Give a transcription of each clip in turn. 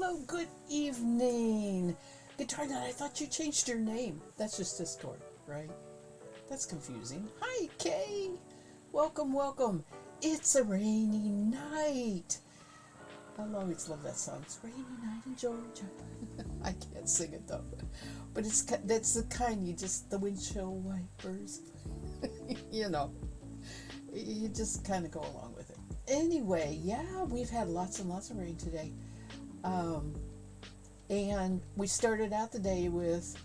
Hello, good evening. Guitar Nut, I thought you changed your name. That's just Discord, right? That's confusing. Hi, Kay. Welcome, welcome. It's a rainy night. I'll always love that song. It's a rainy night in Georgia. I can't sing it though. But that's the kind you just, the windshield wipers. you know, you just kind of go along with it. Anyway, yeah, we've had lots and lots of rain today. And we started out the day with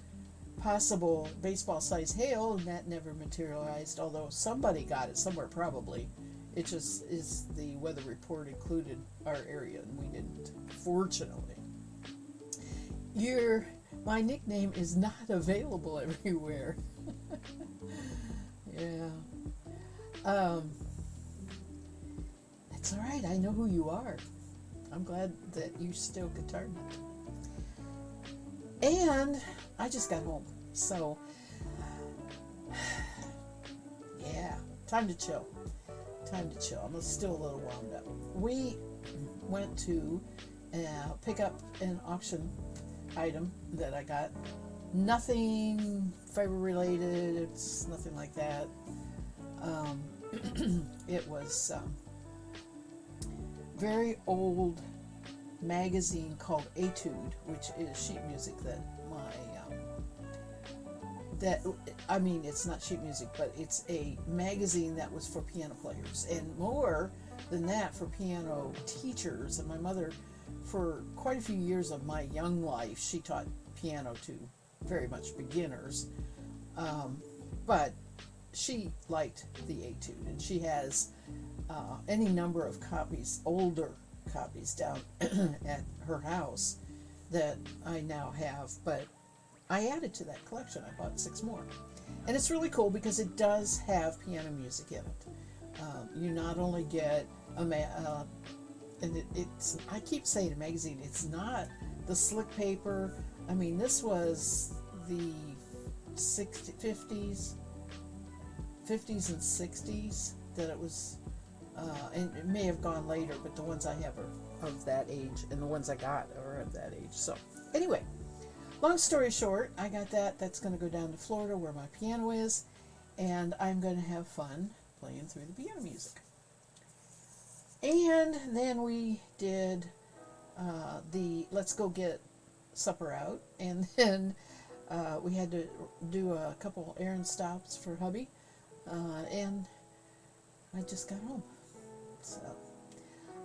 possible baseball-sized hail, and that never materialized, although somebody got it somewhere probably. It just is the weather report included our area, and we didn't, fortunately. My nickname is not available everywhere. Yeah. It's all right. I know who you are. I'm glad that you still Guitar Nut. And I just got home. So, yeah, time to chill. Time to chill. I'm still a little wound up. We went to pick up an auction item that I got. Nothing fiber related. It's nothing like that. It was very old magazine called Etude, which is sheet music that it's not sheet music, but it's a magazine that was for piano players, and more than that, for piano teachers. And my mother, for quite a few years of my young life, she taught piano to very much beginners, but she liked the Etude, and she has any number of copies, older copies, down at her house that I now have, but I added to that collection. I bought 6 more, and it's really cool because it does have piano music in it. You not only get and it's, I keep saying a magazine, it's not the slick paper. I mean, this was the 50s and 60s that it was, and it may have gone later, but the ones I have are of that age, and the ones I got are of that age. So anyway, long story short, I got that. That's going to go down to Florida where my piano is, and I'm going to have fun playing through the piano music. And then we did the let's go get supper out, and then we had to do a couple errand stops for hubby, and I just got home. So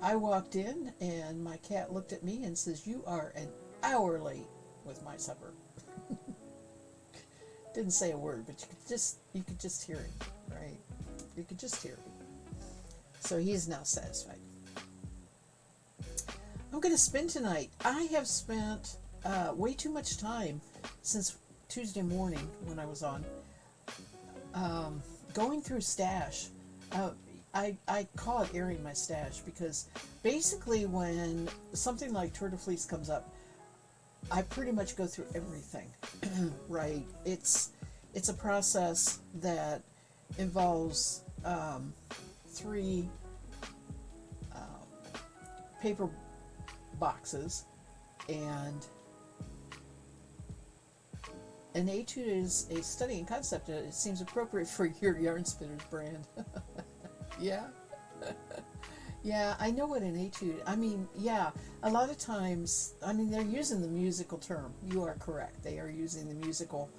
I walked in, and my cat looked at me and says, "You are an hour late with my supper." Didn't say a word, but you could just hear him, right? You could just hear him. So he's now satisfied. I'm going to spin tonight. I have spent way too much time since Tuesday morning when I was on going through stash. I call it airing my stash, because basically when something like Tour de Fleece comes up, I pretty much go through everything. Right? It's a process that involves 3 paper boxes, and an Etude is a study in concept. It seems appropriate for your Yarn Spinners brand. Yeah. Yeah, I know what an Etude, I mean, yeah, a lot of times, I mean, they're using the musical term. You are correct. They are using the musical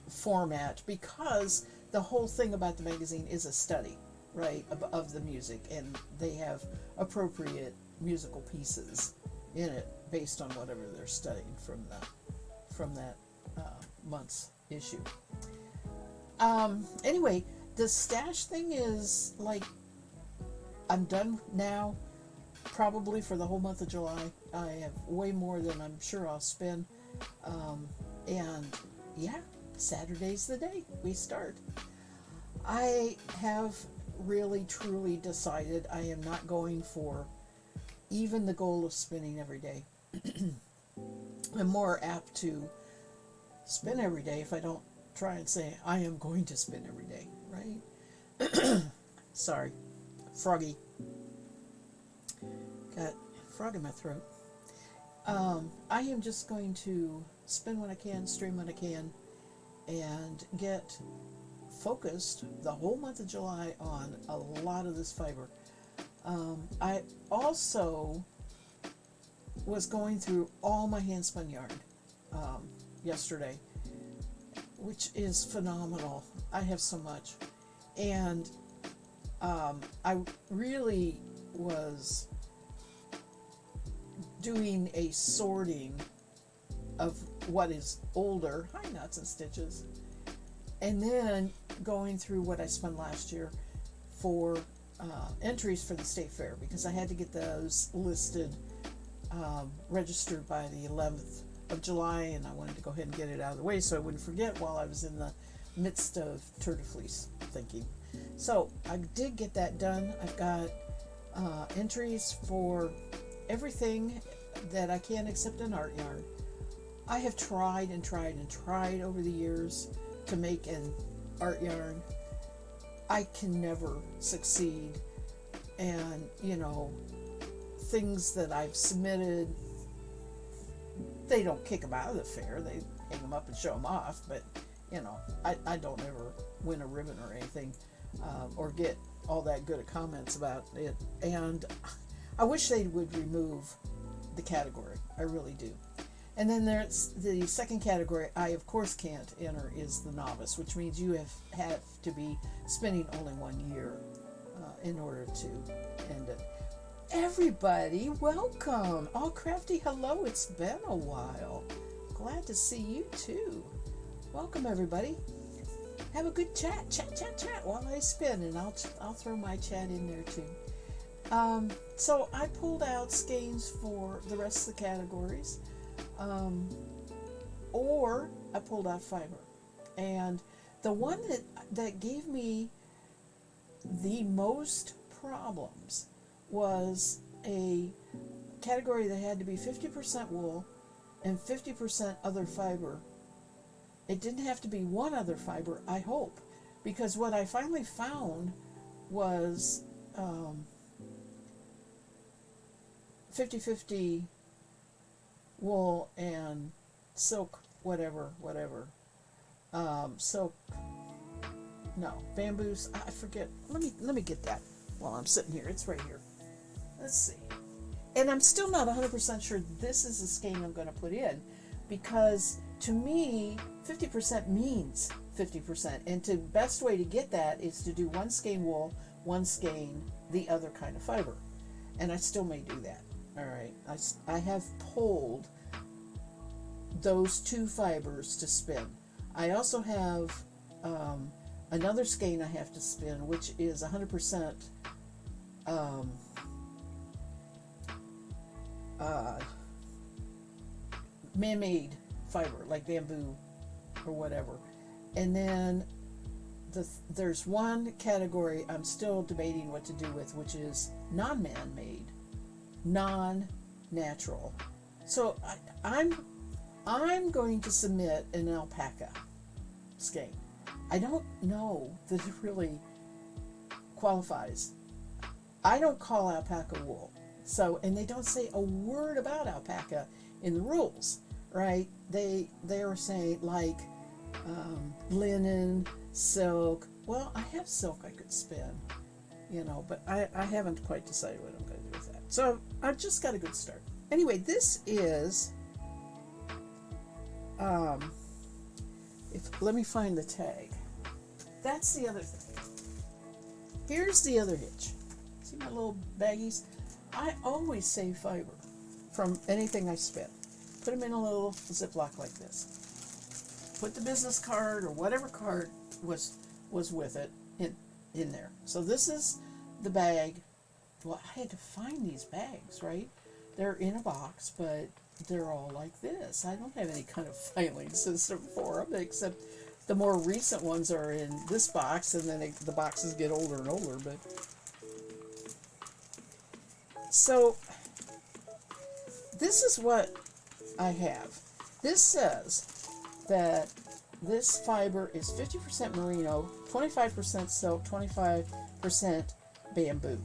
format, because the whole thing about the magazine is a study, right, of the music, and they have appropriate musical pieces in it based on whatever they're studying from that month's issue. Anyway, the stash thing is like, I'm done now, probably for the whole month of July. I have way more than I'm sure I'll spend. And yeah, Saturday's the day we start. I have really truly decided I am not going for even the goal of spinning every day. I'm more apt to spin every day if I don't try and say I am going to spin every day, right? Sorry, froggy. Got a frog in my throat. I am just going to spin when I can, stream when I can, and get focused the whole month of July on a lot of this fiber. I also was going through all my hand spun yarn yesterday, which is phenomenal. I have so much. And I really was doing a sorting of what is older, hi Knots and Stitches, and then going through what I spun last year for entries for the state fair, because I had to get those listed, registered by the 11th of July, and I wanted to go ahead and get it out of the way so I wouldn't forget while I was in the midst of Tour de Fleece thinking. So I did get that done. I've got entries for everything that I can except an art yarn. I have tried and tried and tried over the years to make an art yarn. I can never succeed, and things that I've submitted, they don't kick them out of the fair, they hang them up and show them off, but I don't ever win a ribbon or anything, or get all that good of comments about it. And I wish they would remove the category. I really do. And then there's the second category I of course can't enter, is the novice, which means you have to be spinning only 1 year in order to end it. Everybody, welcome. All Crafty, hello. It's been a while. Glad to see you too. Welcome everybody. Have a good chat while I spin, and I'll throw my chat in there too. So I pulled out skeins for the rest of the categories, or I pulled out fiber, and the one that gave me the most problems was a category that had to be 50% wool and 50% other fiber. It didn't have to be one other fiber, I hope, because what I finally found was 50-50 wool and silk, whatever. Silk, no, bamboo, I forget. Let me get that while I'm sitting here. It's right here. Let's see. And I'm still not 100% sure this is the skein I'm going to put in, because to me 50% means 50%, and the best way to get that is to do one skein wool, one skein the other kind of fiber, and I still may do that. All right, I have pulled those two fibers to spin. I also have another skein I have to spin, which is 100% man-made fiber, like bamboo or whatever. And then there's one category I'm still debating what to do with, which is non-man-made, non-natural. So I'm going to submit an alpaca skein. I don't know that it really qualifies. I don't call alpaca wool. So, and they don't say a word about alpaca in the rules, right? They are saying like linen, silk. Well, I have silk I could spin, but I haven't quite decided what I'm going to do with that. So I've just got a good start. Anyway, this is, let me find the tag. That's the other thing. Here's the other hitch. See my little baggies? I always save fiber from anything I spin. Put them in a little Ziploc like this. Put the business card or whatever card was with it in there. So this is the bag. Well, I had to find these bags, right? They're in a box, but they're all like this. I don't have any kind of filing system for them, except the more recent ones are in this box, and then the boxes get older and older. But so this is what I have. This says that this fiber is 50% merino, 25% silk, 25% bamboo.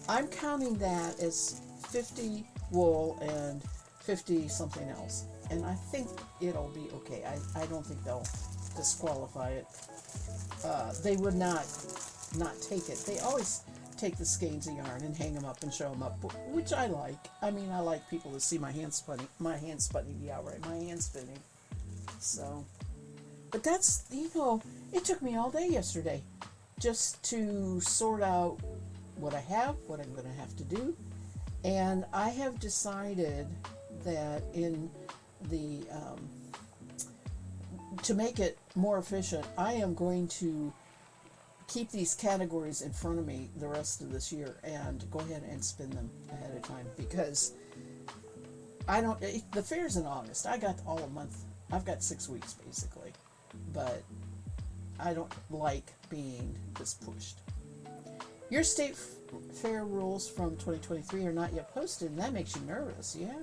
I'm counting that as 50 wool and 50 something else. And I think it'll be okay. I don't think they'll disqualify it. They would not take it. They always take the skeins of yarn and hang them up and show them up, which I like. I mean, I like people to see my hand spinning. My hand spinning, yeah, right. My hand spinning. So, but that's, it took me all day yesterday just to sort out what I have, what I'm going to have to do. And I have decided that to make it more efficient, I am going to keep these categories in front of me the rest of this year and go ahead and spin them ahead of time, because the fair's in August. I got all a month. I've got 6 weeks basically, but I don't like being this pushed. Your state fair rules from 2023 are not yet posted, and that makes you nervous. Yeah.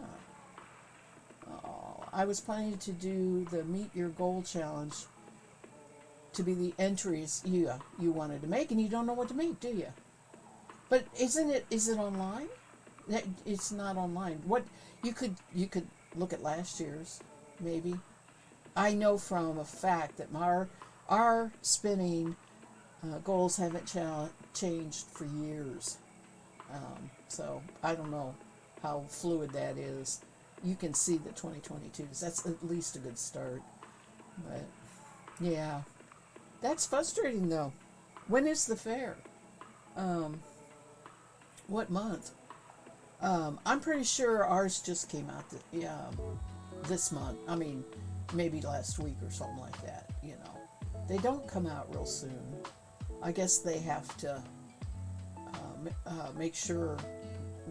Oh, I was planning to do the Meet Your Goal challenge to be the entries you wanted to make, and you don't know what to make, do you? But is it online? It's not online. What you could look at last year's, maybe. I know from a fact that our spinning goals haven't changed for years. So I don't know how fluid that is. You can see the 2022s. That's at least a good start. But yeah, that's frustrating though. When is the fair? What month? I'm pretty sure ours just came out this month. I mean, maybe last week or something like that. They don't come out real soon. I guess they have to make sure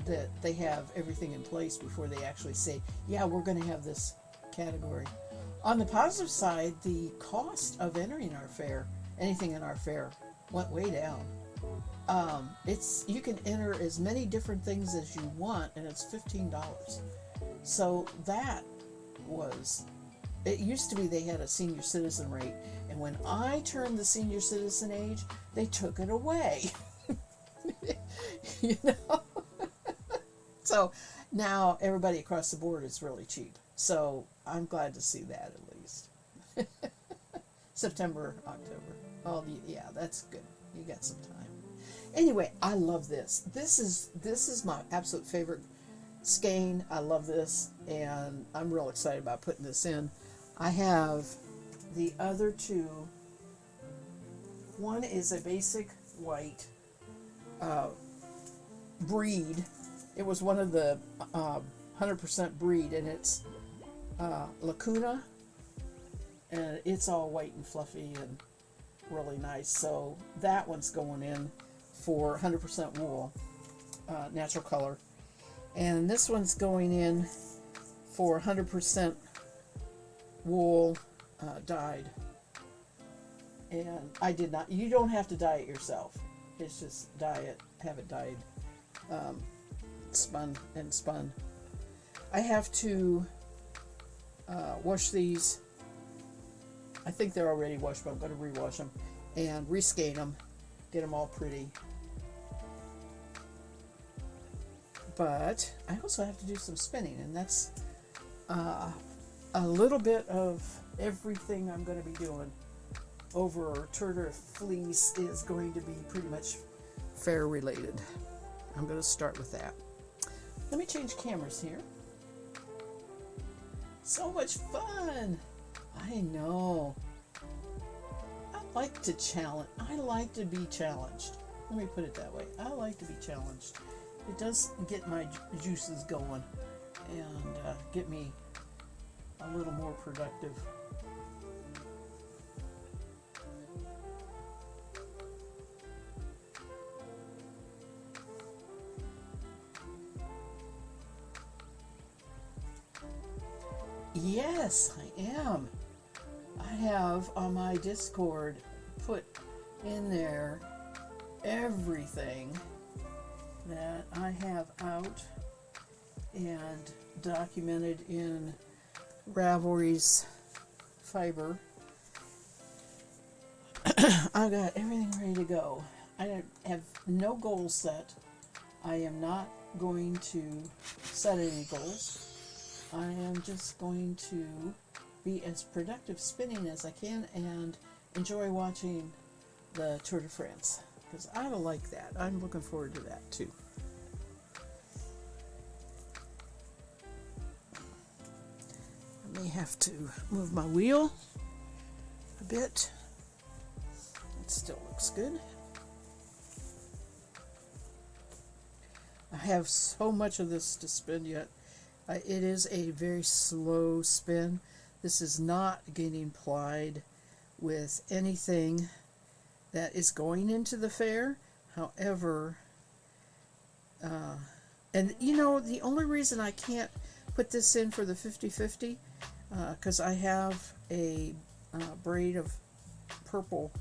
that they have everything in place before they actually say, yeah, we're going to have this category. On the positive side, the cost of entering our fair, anything in our fair, went way down. You can enter as many different things as you want, and it's $15. So it used to be they had a senior citizen rate, and when I turned the senior citizen age, they took it away. So now everybody across the board is really cheap. So I'm glad to see that at least. September, October. Oh, yeah, that's good. You got some time. Anyway, I love this. This is my absolute favorite skein. I love this, and I'm real excited about putting this in. I have the other two. One is a basic white breed. It was one of the 100% breed, and it's Lacuna, and it's all white and fluffy and really nice. So that one's going in for 100% wool, natural color, and this one's going in for 100% wool dyed. And I did not. You don't have to dye it yourself. It's just dye it, have it dyed, spun. I have to wash these. I think they're already washed, but I'm going to rewash them and reskein them, get them all pretty. But I also have to do some spinning, and that's a little bit of everything I'm going to be doing over Turner Fleece is going to be pretty much fair related. I'm going to start with that. Let me change cameras here. So much fun! I know. I like to challenge. I like to be challenged. Let me put it that way. I like to be challenged. It does get my juices going and get me a little more productive. Yes, I am. I have on my Discord put in there everything that I have out and documented in Ravelry's fiber. I got everything ready to go. I have no goals set. I am not going to set any goals. I am just going to be as productive spinning as I can and enjoy watching the Tour de France, because I like that. I'm looking forward to that too. I may have to move my wheel a bit. It still looks good. I have so much of this to spin yet. It is a very slow spin. This is not getting plied with anything that is going into the fair. However, and you know, the only reason I can't put this in for the 50-50, because I have a braid of purple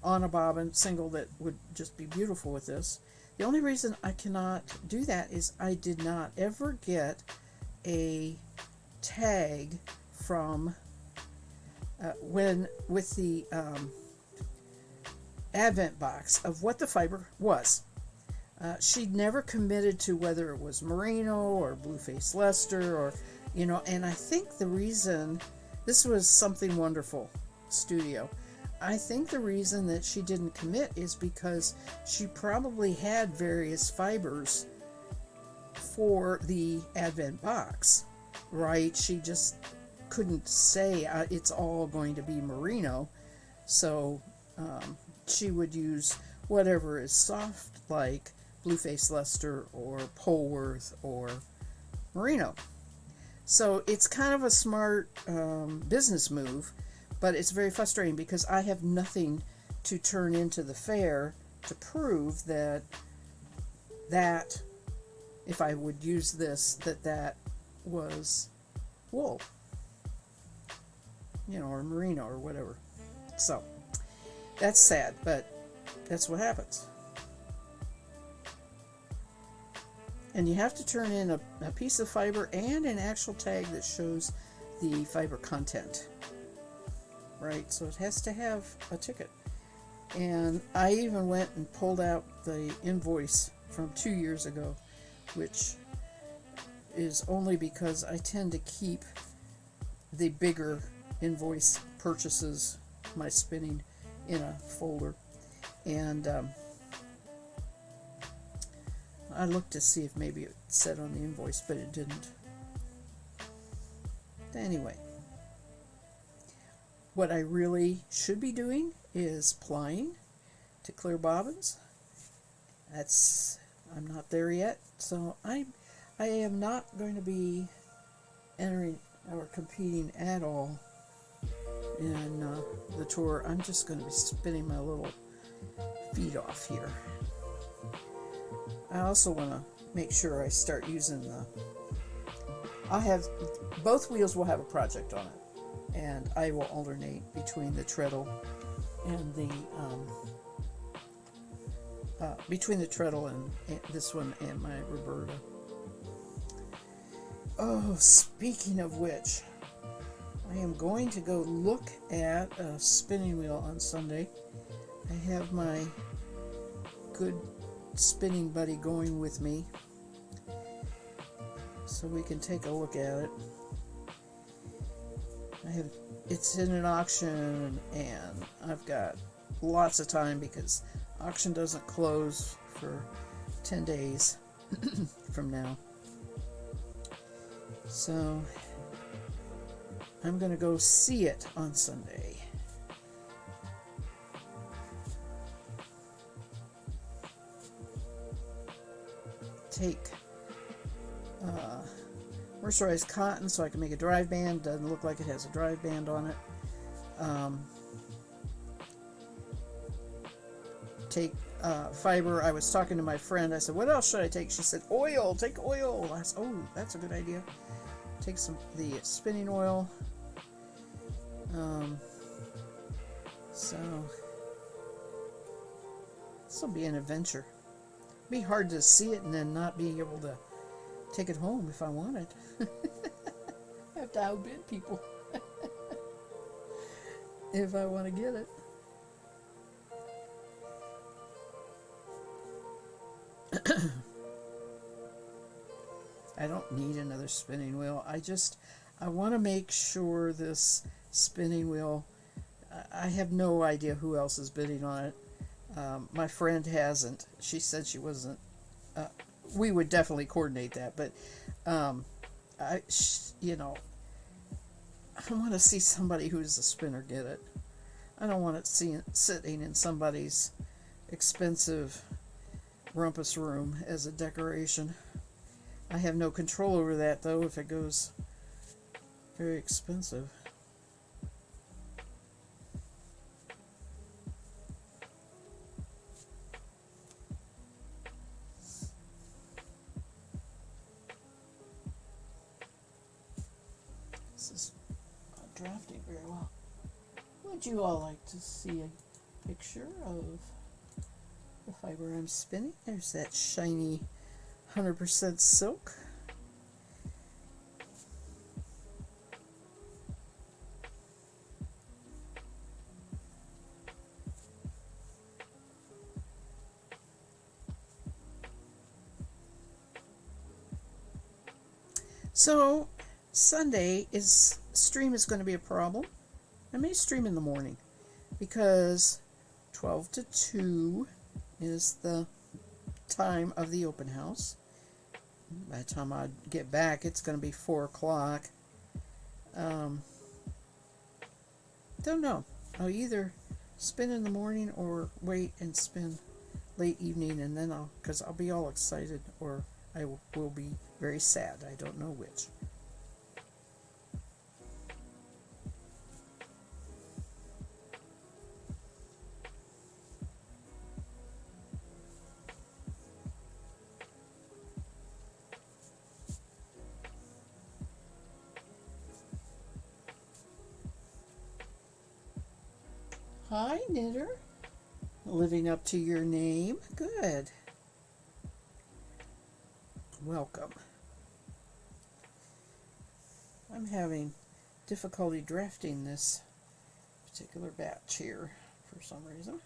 on a bobbin single that would just be beautiful with this. The only reason I cannot do that is I did not ever get a tag from when with the Advent box of what the fiber was. She'd never committed to whether it was merino or Blueface Leicester, or, you know, and I think the reason, this was Something Wonderful Studio, I think the reason that she didn't commit is because she probably had various fibers for the Advent box, right? She just couldn't say it's all going to be merino, so she would use whatever is soft, like Blueface Leicester or Polworth or merino. So it's kind of a smart business move, but it's very frustrating because I have nothing to turn into the fair to prove that if I would use this, that was wool, you know, or merino or whatever. So that's sad, but that's what happens. And you have to turn in a piece of fiber and an actual tag that shows the fiber content, right? So it has to have a ticket. And I even went and pulled out the invoice from 2 years ago, which is only because I tend to keep the bigger invoice purchases, my spinning, in a folder. And I looked to see if maybe it said on the invoice, but it didn't. Anyway, what I really should be doing is plying to clear bobbins. I'm not there yet, so I am not going to be entering or competing at all in the tour. I'm just going to be spinning my little feet off here. I also want to make sure I start using both wheels will have a project on it, and I will alternate between the treadle and this one and my Roberta. Oh, speaking of which, I am going to go look at a spinning wheel on Sunday. I have my good spinning buddy going with me, so we can take a look at it. It's in an auction, and I've got lots of time because auction doesn't close for 10 days from now. So I'm going to go see it on Sunday. Take mercerized cotton so I can make a drive band. Doesn't look like it has a drive band on it. Take fiber. I was talking to my friend. I said, what else should I take? She said, oil. Take oil. I said, oh, that's a good idea. Take the spinning oil. So this will be an adventure. It'd be hard to see it and then not be able to take it home if I wanted. I have to outbid people if I want to get it. I don't need another spinning wheel. I want to make sure this spinning wheel, I have no idea who else is bidding on it. My friend hasn't. She said she wasn't. We would definitely coordinate that, but you know, I want to see somebody who's a spinner get it. I don't want it sitting in somebody's expensive rumpus room as a decoration. I have no control over that, though, if it goes very expensive. This is not drafting very well. Would you all like to see a picture of the fiber I'm spinning? There's that shiny 100% silk. So Sunday stream is going to be a problem. I may stream in the morning because 12 to 2 is the time of the open house. By the time I get back, it's going to be 4 o'clock. Don't know. I'll either spin in the morning or wait and spin late evening, and then because I'll be all excited, or I will be very sad. I don't know which. Hi, Knitter. Living up to your name. Good. Welcome. I'm having difficulty drafting this particular batch here for some reason.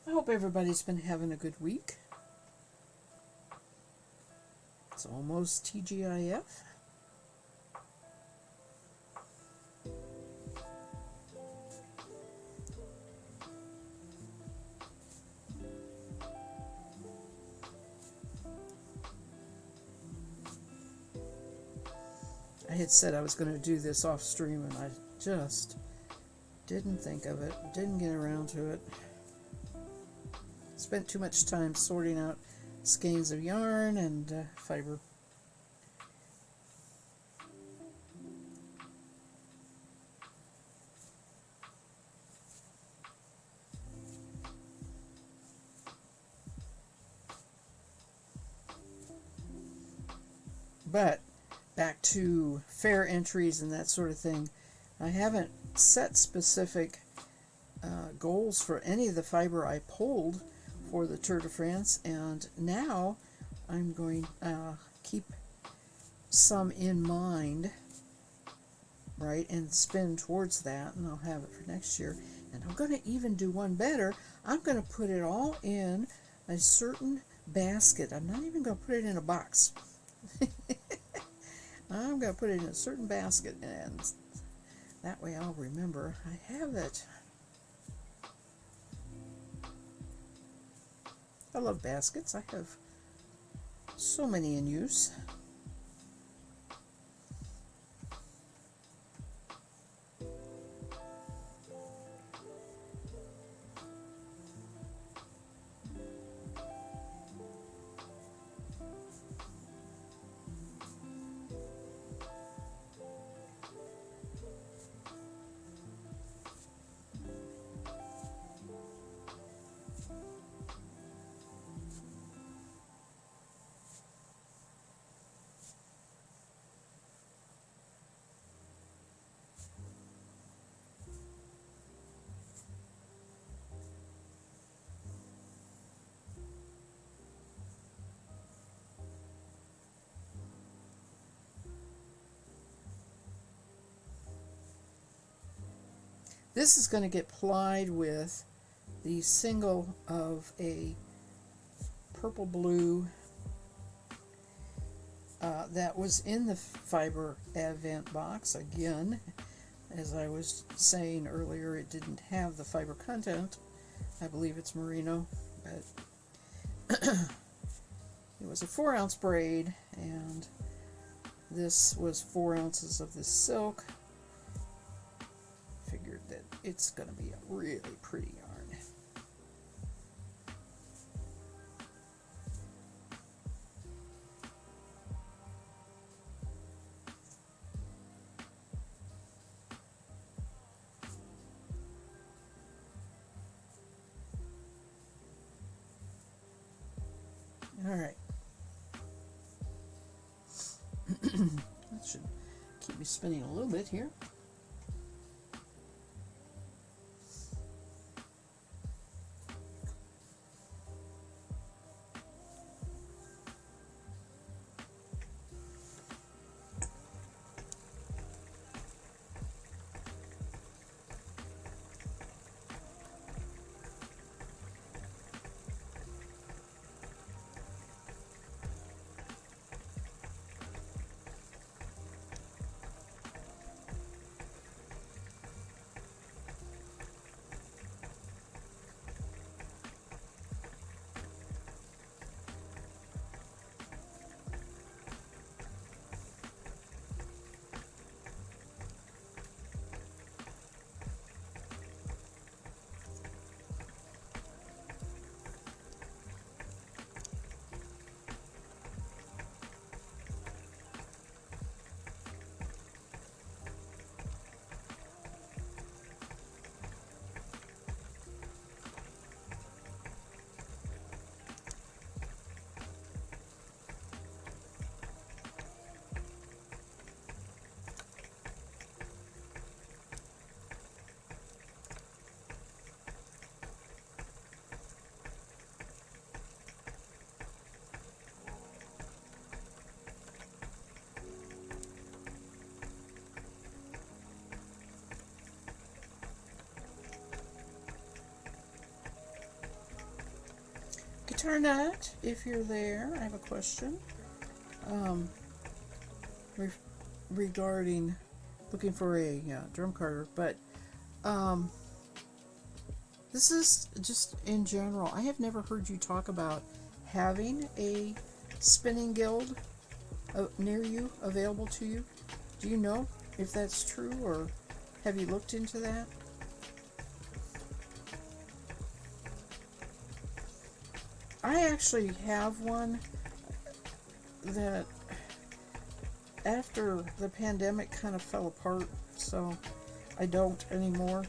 I hope everybody's been having a good week. It's almost TGIF. I had said I was going to do this off stream, and I just didn't think of it, didn't get around to it. Spent too much time sorting out skeins of yarn and fiber. But back to fair entries and that sort of thing. I haven't set specific goals for any of the fiber I pulled for the Tour de France, and now I'm going to keep some in mind, right, and spin towards that, and I'll have it for next year. And I'm going to even do one better. I'm going to put it all in a certain basket. I'm not even going to put it in a box. I'm going to put it in a certain basket, and that way I'll remember I have it. I love baskets. I have so many in use. This is going to get plied with the single of a purple blue that was in the fiber advent box. Again, as I was saying earlier, it didn't have the fiber content. I believe it's merino, but it was a 4-ounce braid, and this was 4 ounces of this silk. Figured that it's going to be a really pretty yarn. All right. That should keep me spinning a little bit here. Guitar Nut, if you're there, I have a question regarding looking for a drum carder, but this is just in general. I have never heard you talk about having a spinning guild near you, available to you. Do you know if that's true, or have you looked into that? I actually have one that after the pandemic kind of fell apart, so I don't anymore.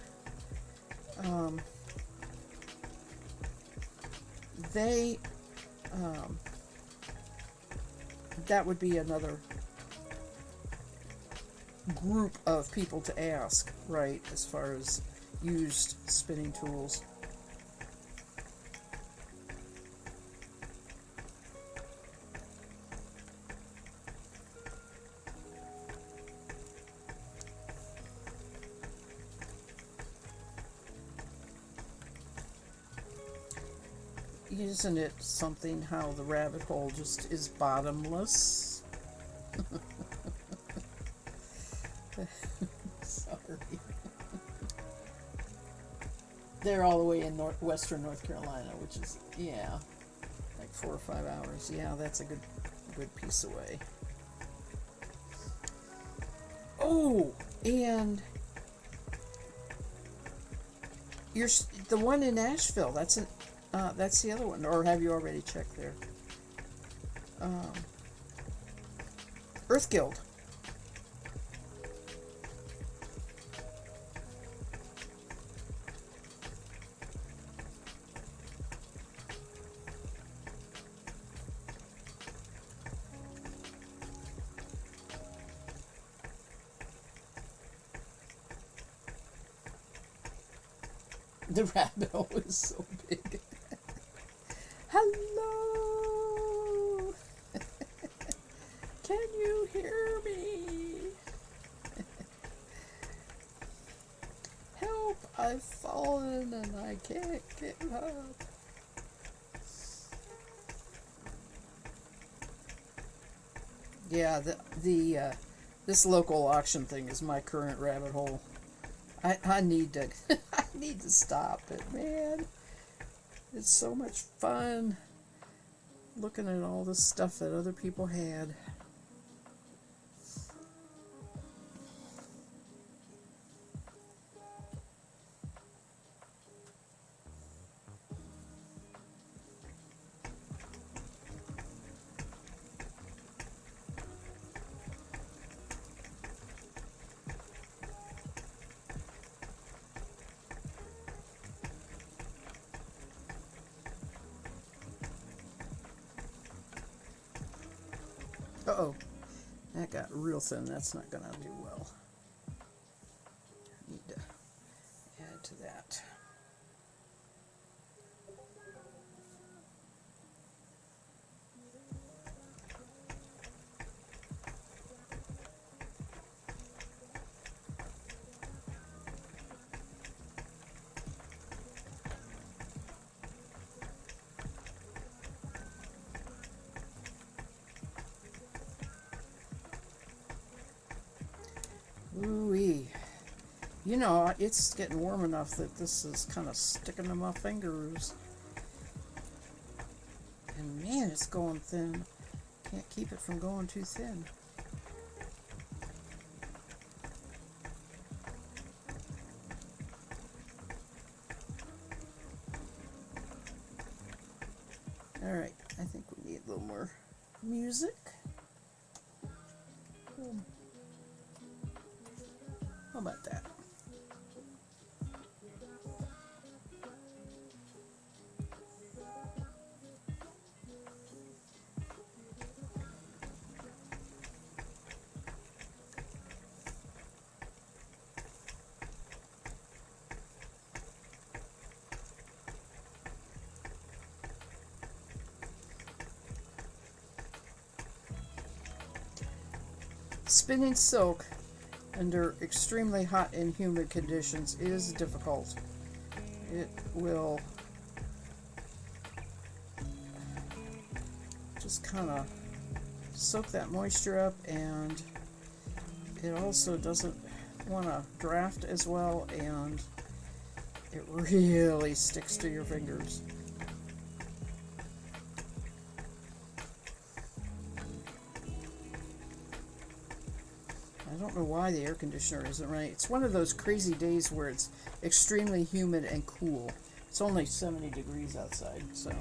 That would be another group of people to ask, right, as far as used spinning tools. Isn't it something how the rabbit hole just is bottomless? Sorry. They're all the way in western North Carolina, which is, yeah, like 4 or 5 hours. Yeah, that's a good piece away. Oh, and the one in Nashville. That's the other one, or have you already checked there? Earth Guild. The rabbit hole is so big. Hello! Can you hear me? Help! I've fallen and I can't get up. Yeah, the this local auction thing is my current rabbit hole. I need to I need to stop it, man. It's so much fun looking at all the stuff that other people had. Uh-oh, that got real thin. That's not going to do well. I need to add to that. Ooh-wee. You know, it's getting warm enough that this is kind of sticking to my fingers. And man, it's going thin. Can't keep it from going too thin. Alright, I think we need a little more music. How about that? Spinning silk under extremely hot and humid conditions is difficult. It will just kind of soak that moisture up, and it also doesn't want to draft as well, and it really sticks to your fingers. I don't know why the air conditioner isn't running. It's one of those crazy days where it's extremely humid and cool. It's only 70 degrees outside, so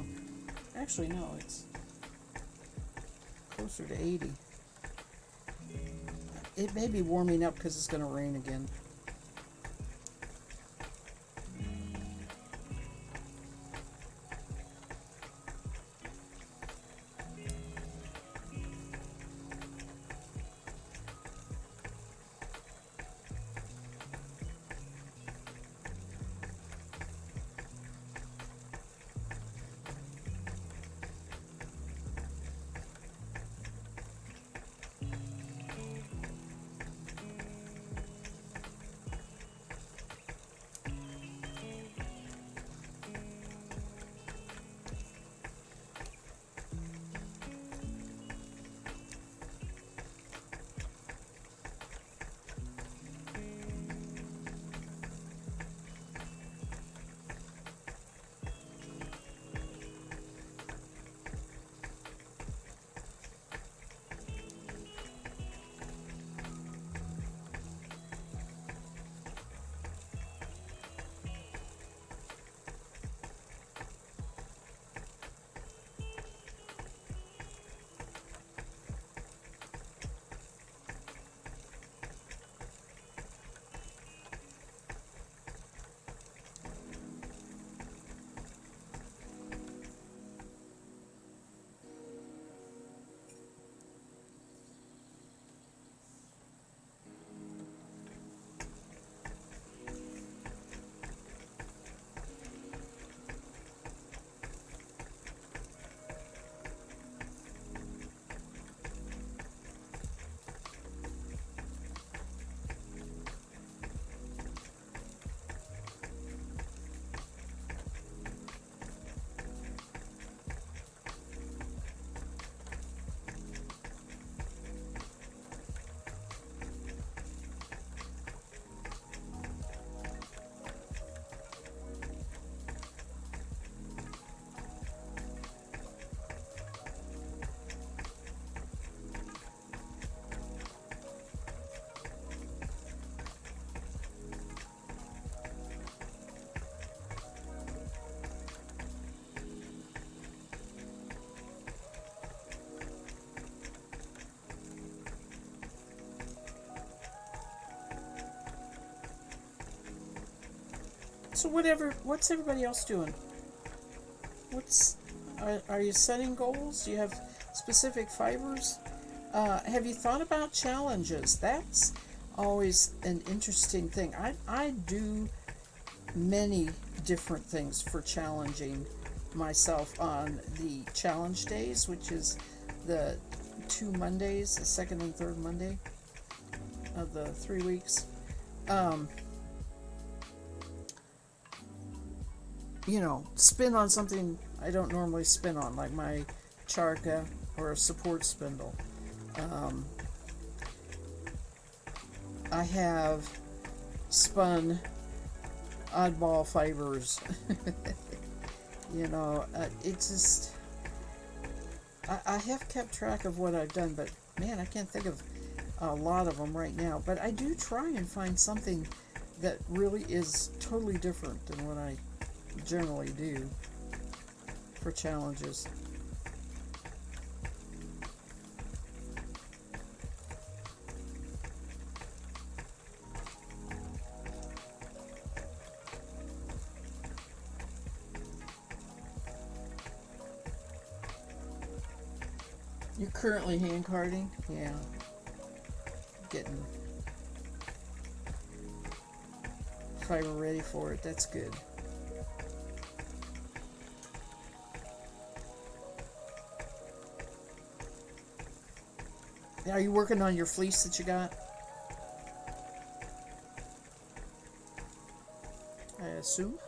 actually no, it's closer to 80. It may be warming up because it's going to rain again. So what's everybody else doing? What's are you setting goals? Do you have specific fibers? Have you thought about challenges? That's always an interesting thing. I do many different things for challenging myself on the challenge days, which is the 2 Mondays, the second and third Monday of the 3 weeks. Spin on something I don't normally spin on, like my charca or a support spindle. I have spun oddball fibers. It's just, I have kept track of what I've done, but man, I can't think of a lot of them right now. But I do try and find something that really is totally different than what I generally do for challenges. You're currently hand carding? Yeah. Getting fiber ready for it. That's good. Are you working on your fleece that you got? I assume.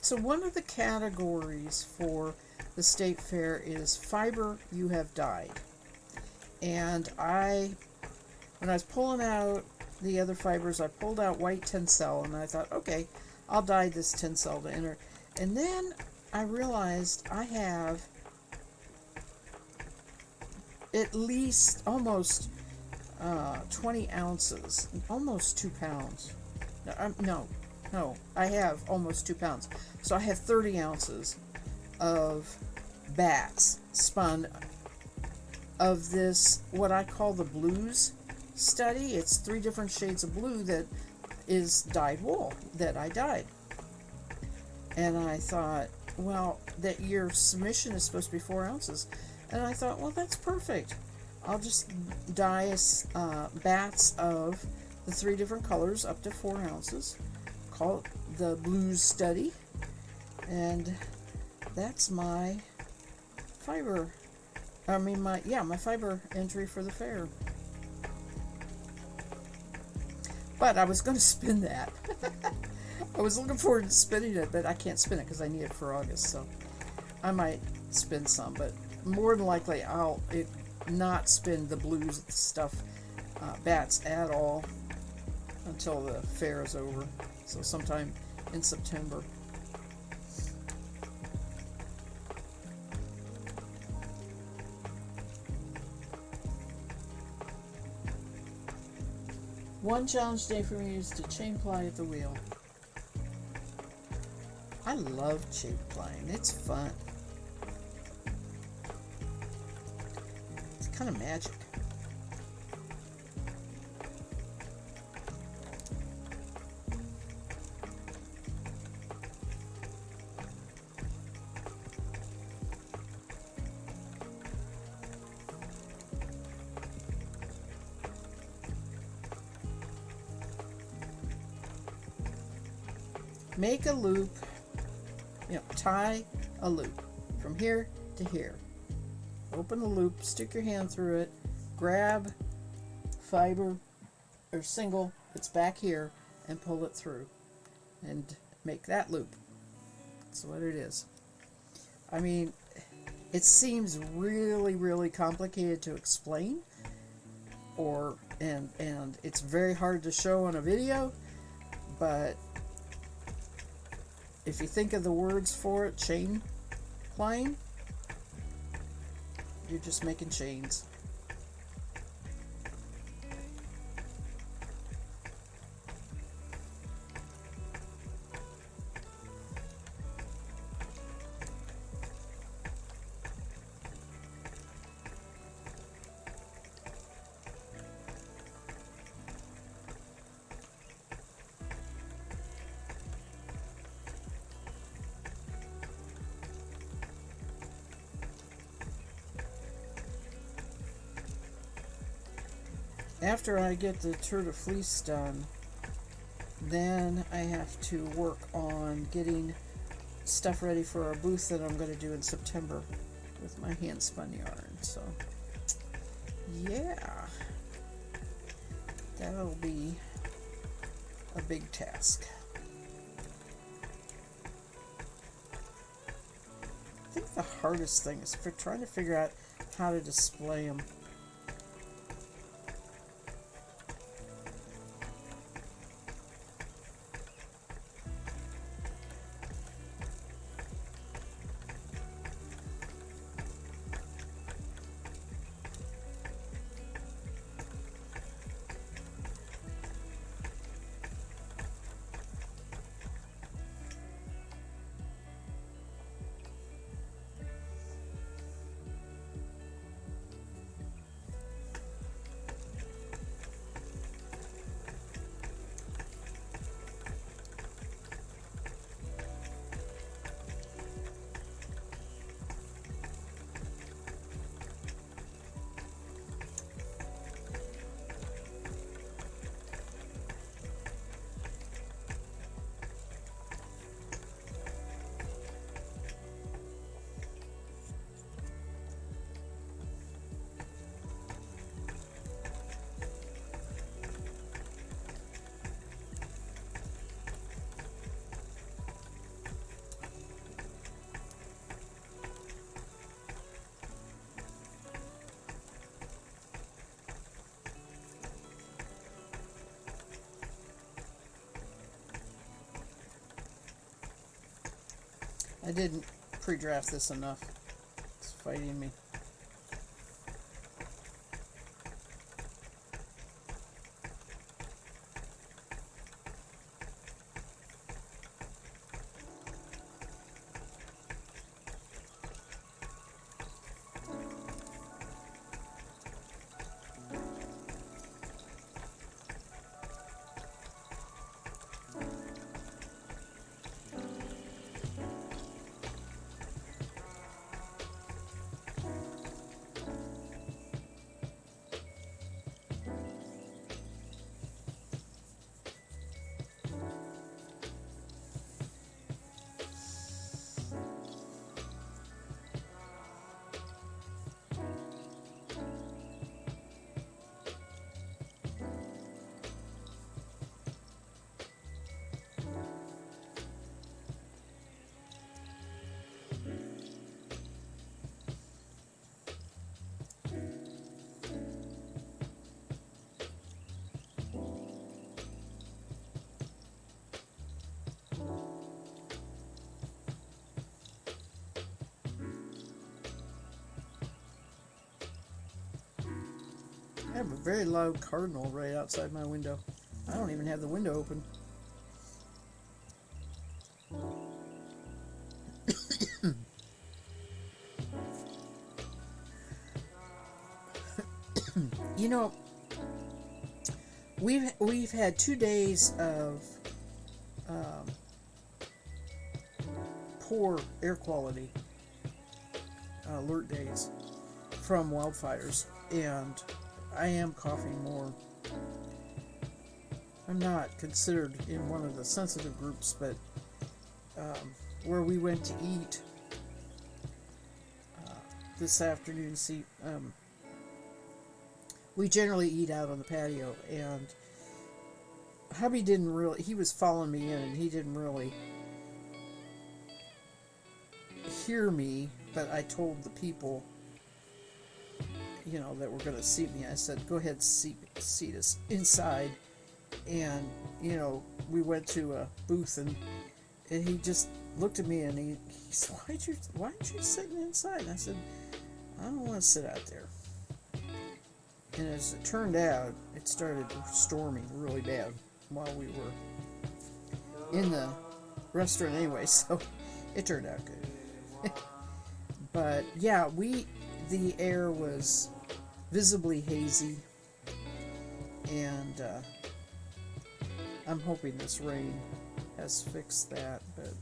So one of the categories for the state fair is fiber you have dyed. And when I was pulling out the other fibers, I pulled out white Tencel, and I thought, okay, I'll dye this Tencel to enter. And then I realized I have at least almost 20 ounces, almost 2 pounds. No, I have almost 2 pounds. So I have 30 ounces of bats spun of this, what I call the blues study. It's 3 different shades of blue that is dyed wool that I dyed. And I thought, well, that your submission is supposed to be 4 ounces. And I thought, well, that's perfect. I'll just dye bats of the 3 different colors up to 4 ounces. Call it the blues study. And that's my fiber. My fiber entry for the fair. But I was going to spin that. I was looking forward to spinning it, but I can't spin it because I need it for August. So I might spin some, but more than likely I'll not spin the blues stuff, bats at all until the fair is over. So sometime in September. One challenge day for me is to chain ply at the wheel. I love chain plying. It's fun. It's kind of magic. Make a loop, tie a loop from here to here. Open the loop, stick your hand through it, grab fiber or single that's back here and pull it through and make that loop. That's what it is. I mean, it seems really, really complicated to explain, and it's very hard to show on a video, but if you think of the words for it, chain plying, you're just making chains. after I get the Tour de Fleece done, then I have to work on getting stuff ready for our booth that I'm going to do in September with my hand spun yarn. So, yeah, that'll be a big task. I think the hardest thing is for trying to figure out how to display them. I didn't pre-draft this enough. It's fighting me. I have a very loud cardinal right outside my window. I don't even have the window open. You know, we've had 2 days of poor air quality alert days from wildfires, and I am coughing more. I'm not considered in one of the sensitive groups, but where we went to eat this afternoon, we generally eat out on the patio, and hubby didn't really, he was following me in, and he didn't really hear me, but I told the people, you know, that were going to seat me, I said, go ahead, seat us inside. And, you know, we went to a booth, and he just looked at me, and he said, why aren't you sitting inside? And I said, I don't want to sit out there. And as it turned out, it started storming really bad while we were in the restaurant anyway, so it turned out good. But yeah, the air was visibly hazy, and I'm hoping this rain has fixed that, but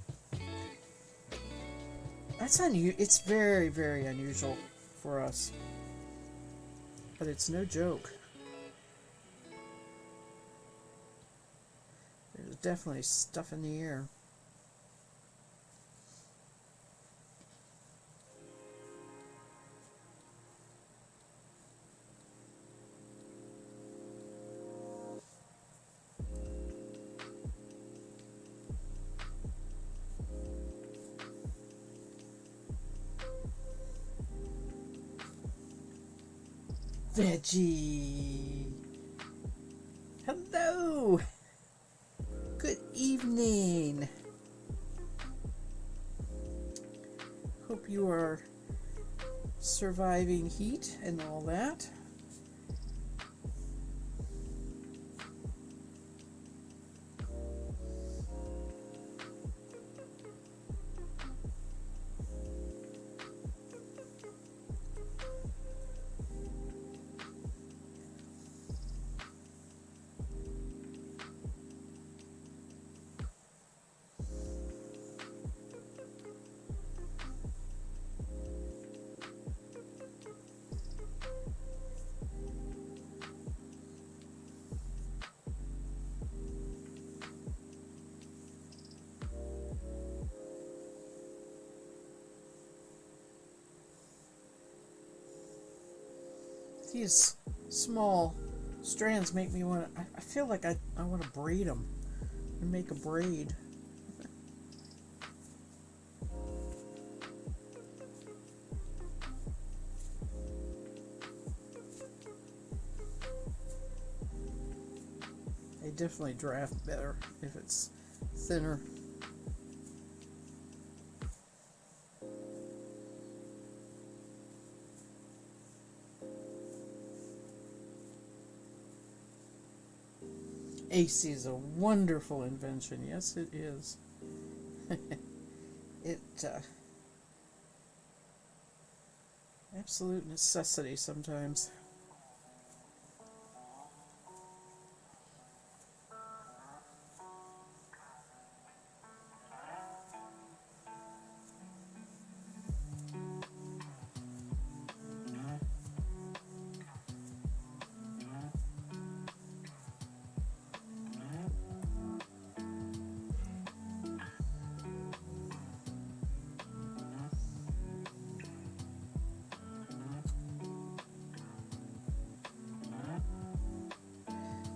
that's it's very, very unusual for us. But it's no joke. definitely stuff in the air. Veggie. Hello. Good evening. Hope you are surviving heat and all that. These small strands make me want to, I feel like I want to braid them and make a braid. They definitely draft better if it's thinner. AC is a wonderful invention. Yes, it is. It absolute necessity sometimes.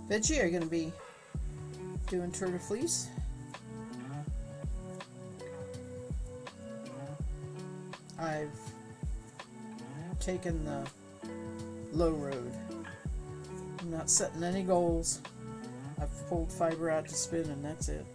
Veggie, are you going to be doing tour de fleece? I've taken the low road. I'm not setting any goals. I've pulled fiber out to spin and that's it.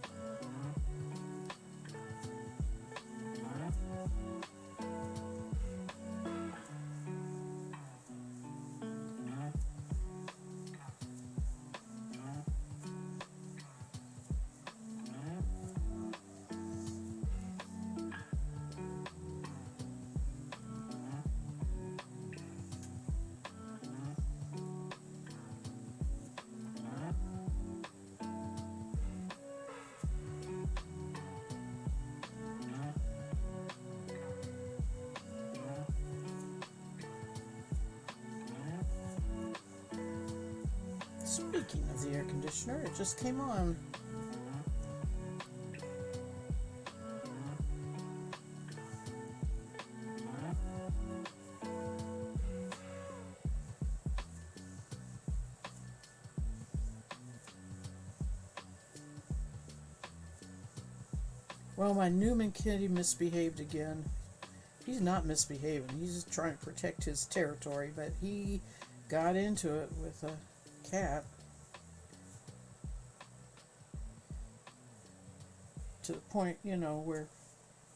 Speaking of the air conditioner, it just came on. Well, my Newman kitty misbehaved again. He's not misbehaving. He's just trying to protect his territory, but he got into it with a cat to the point, you know, where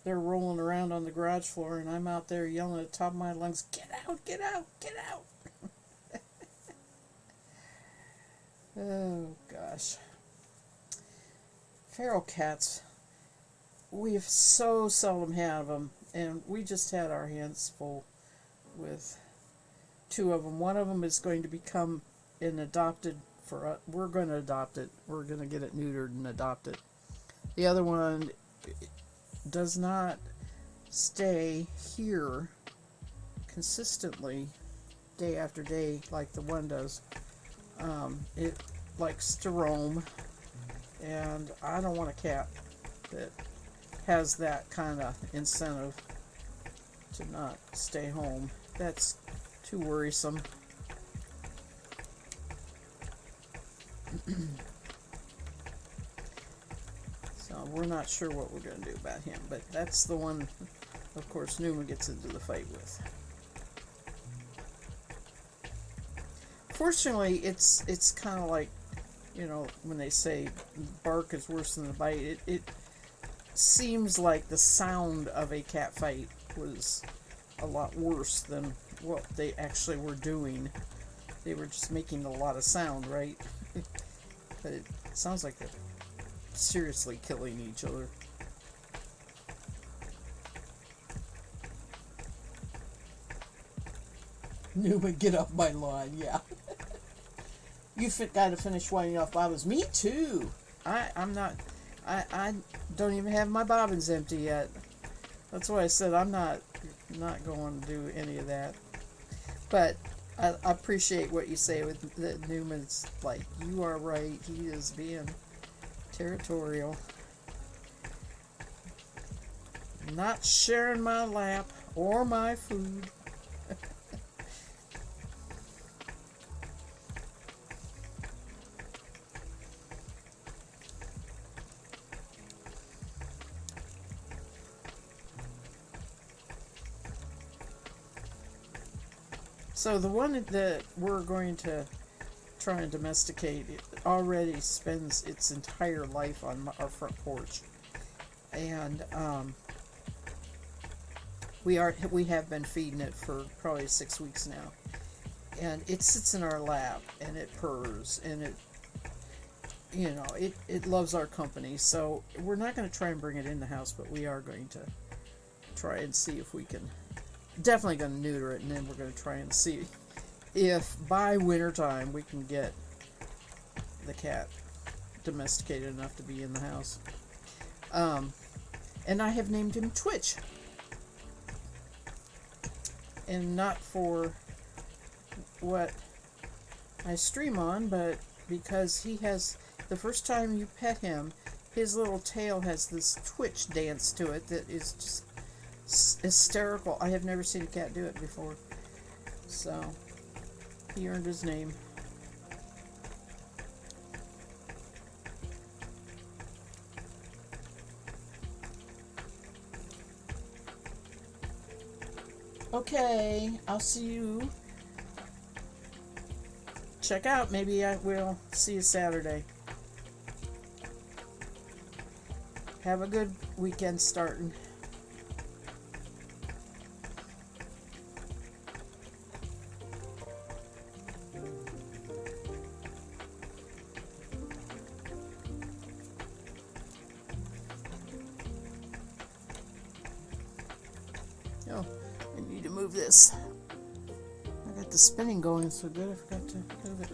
they're rolling around on the garage floor and I'm out there yelling at the top of my lungs, "Get out, get out, get out." Oh gosh. Feral cats, we've so seldom had them, and we just had our hands full with two of them. One of them is going to become an adopted for us. We're going to adopt it. We're going to get it neutered and adopt it. The other one does not stay here consistently day after day like the one does. It likes to roam, And I don't want a cat that has that kind of incentive to not stay home. That's too worrisome. So we're not sure what we're going to do about him, but that's the one, of course, Numa gets into the fight with. Fortunately, it's kind of like, when they say bark is worse than the bite, it seems like the sound of a cat fight was a lot worse than what they actually were doing. They were just making a lot of sound, right? But it sounds like they're seriously killing each other. Newman, get off my lawn, yeah. You got to finish winding off bobbins. Me too. I'm not. I don't even have my bobbins empty yet. That's why I said I'm not going to do any of that. But I appreciate what you say with the Newman's. Like, you are right. He is being territorial. Not sharing my lap or my food. So the one that we're going to try and domesticate, it already spends its entire life on our front porch, and we have been feeding it for probably 6 weeks now, and it sits in our lap and it purrs and it loves our company. So we're not going to try and bring it in the house, but we are going to try and see if we can. Definitely going to neuter it, and then we're going to try and see if by winter time we can get the cat domesticated enough to be in the house. And I have named him Twitch, and not for what I stream on, but because he has, the first time you pet him, his little tail has this twitch dance to it that is just hysterical. I have never seen a cat do it before. So, he earned his name. Okay, I'll see you. Check out. Maybe I will see you Saturday. Have a good weekend starting. Oh, I need to move this. I got the spinning going so good, I forgot to move it.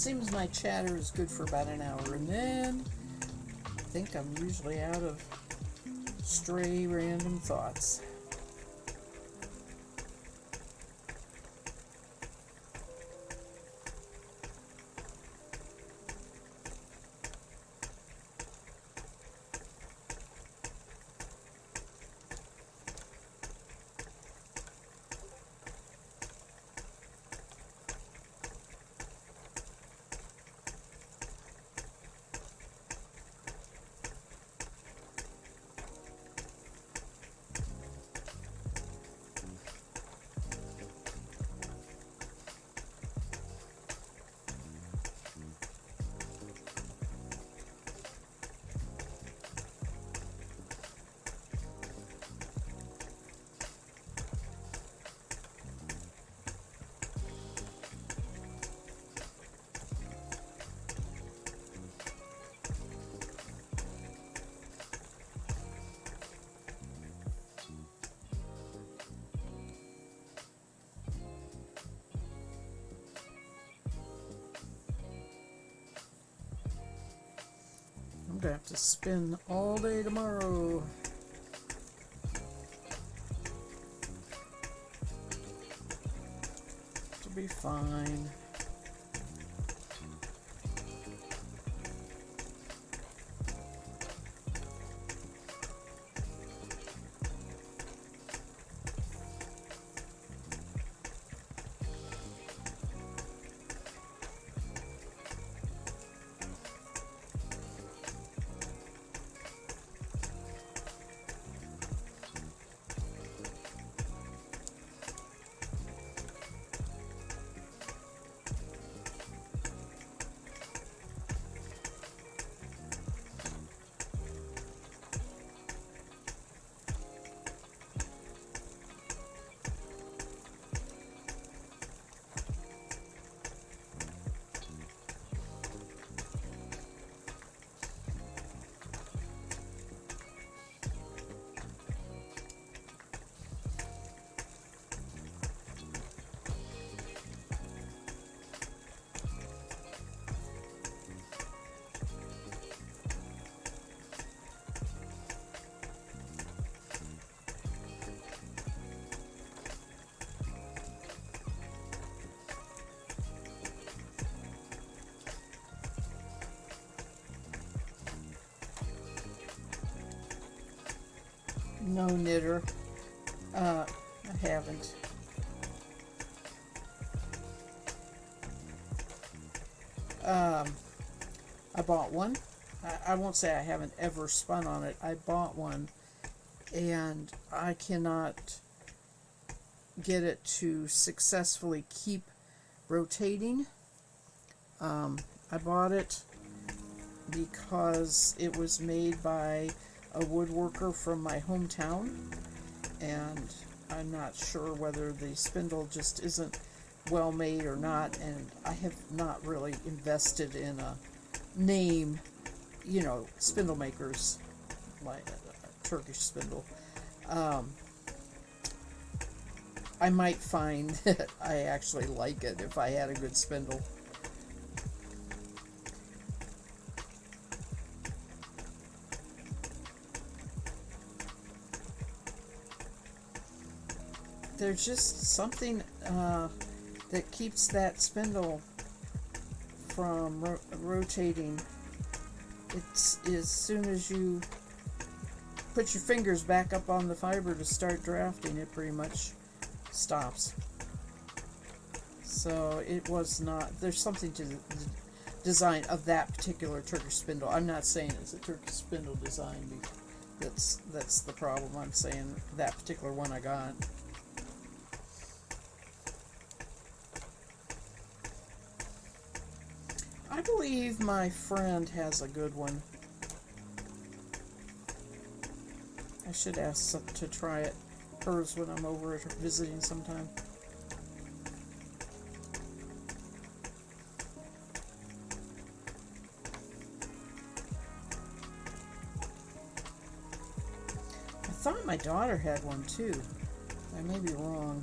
seems my chatter is good for about an hour, and then I think I'm usually out of stray random thoughts. I'm gonna have to spin all day tomorrow. To be fine. No, knitter. I haven't. I bought one. I won't say I haven't ever spun on it. I bought one, and I cannot get it to successfully keep rotating. I bought it because it was made by a woodworker from my hometown, and I'm not sure whether the spindle just isn't well made or not, and I have not really invested in a name, spindle makers, like a Turkish spindle. I might find that I actually like it if I had a good spindle. There's just something that keeps that spindle from rotating. It's as soon as you put your fingers back up on the fiber to start drafting, it pretty much stops. So it was not, there's something to the design of that particular Turkish spindle. I'm not saying it's a Turkish spindle design, because that's the problem. I'm saying that particular one I got. I believe my friend has a good one. I should ask to try it, hers, when I'm over at her visiting sometime. I thought my daughter had one too. I may be wrong.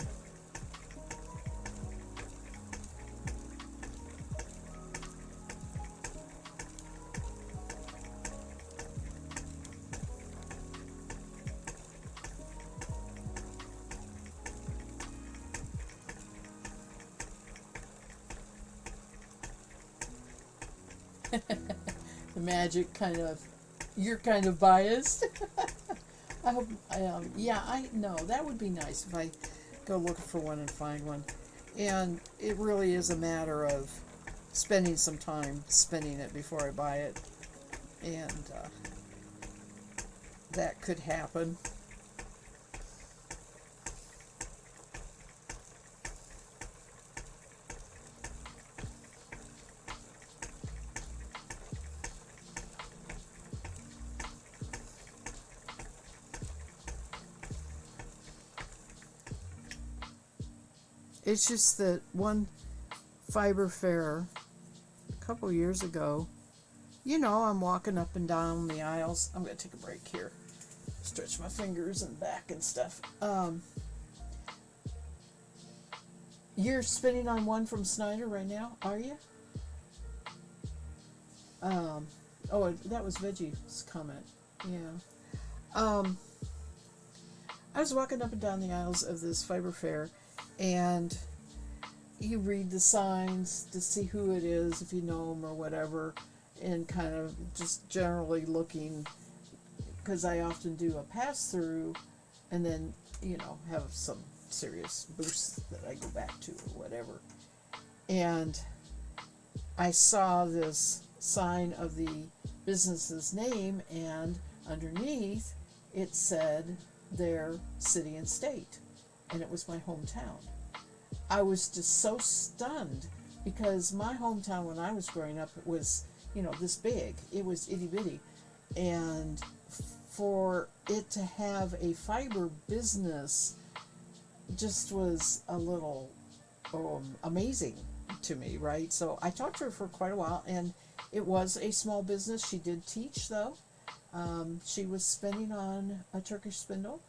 The magic kind of, you're kind of biased. I hope, yeah, I know that would be nice if I go looking for one and find one. And it really is a matter of spending some time spinning it before I buy it. And that could happen. It's just that one fiber fair a couple years ago, I'm walking up and down the aisles. I'm going to take a break here, stretch my fingers and back and stuff. You're spinning on one from Snyder right now, are you? Oh, that was Veggie's comment. Yeah. I was walking up and down the aisles of this fiber fair, and you read the signs to see who it is, if you know them or whatever, and kind of just generally looking, because I often do a pass-through and then, have some serious boosts that I go back to or whatever. And I saw this sign of the business's name, and underneath it said their city and state, and it was my hometown. I was just so stunned because my hometown when I was growing up was, this big. It was itty bitty. And for it to have a fiber business just was a little amazing to me, right? So I talked to her for quite a while, and it was a small business. She did teach, though. She was spinning on a Turkish spindle,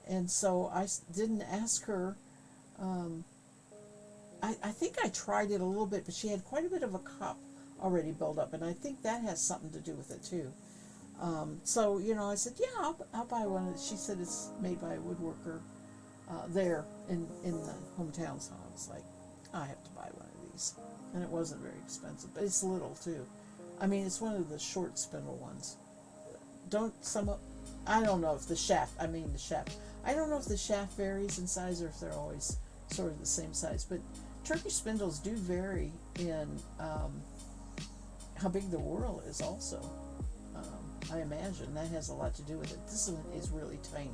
and so I didn't ask her. I think I tried it a little bit, but she had quite a bit of a cup already built up, and I think that has something to do with it too. So I said, yeah, I'll buy one. She said it's made by a woodworker there in the hometown, so I was like, I have to buy one of these, and it wasn't very expensive, but it's little too. I mean, it's one of the short spindle ones. I don't know if the shaft. I don't know if the shaft varies in size or if they're always sort of the same size, but Turkish spindles do vary in how big the whorl is also. I imagine that has a lot to do with it. This one is really tiny.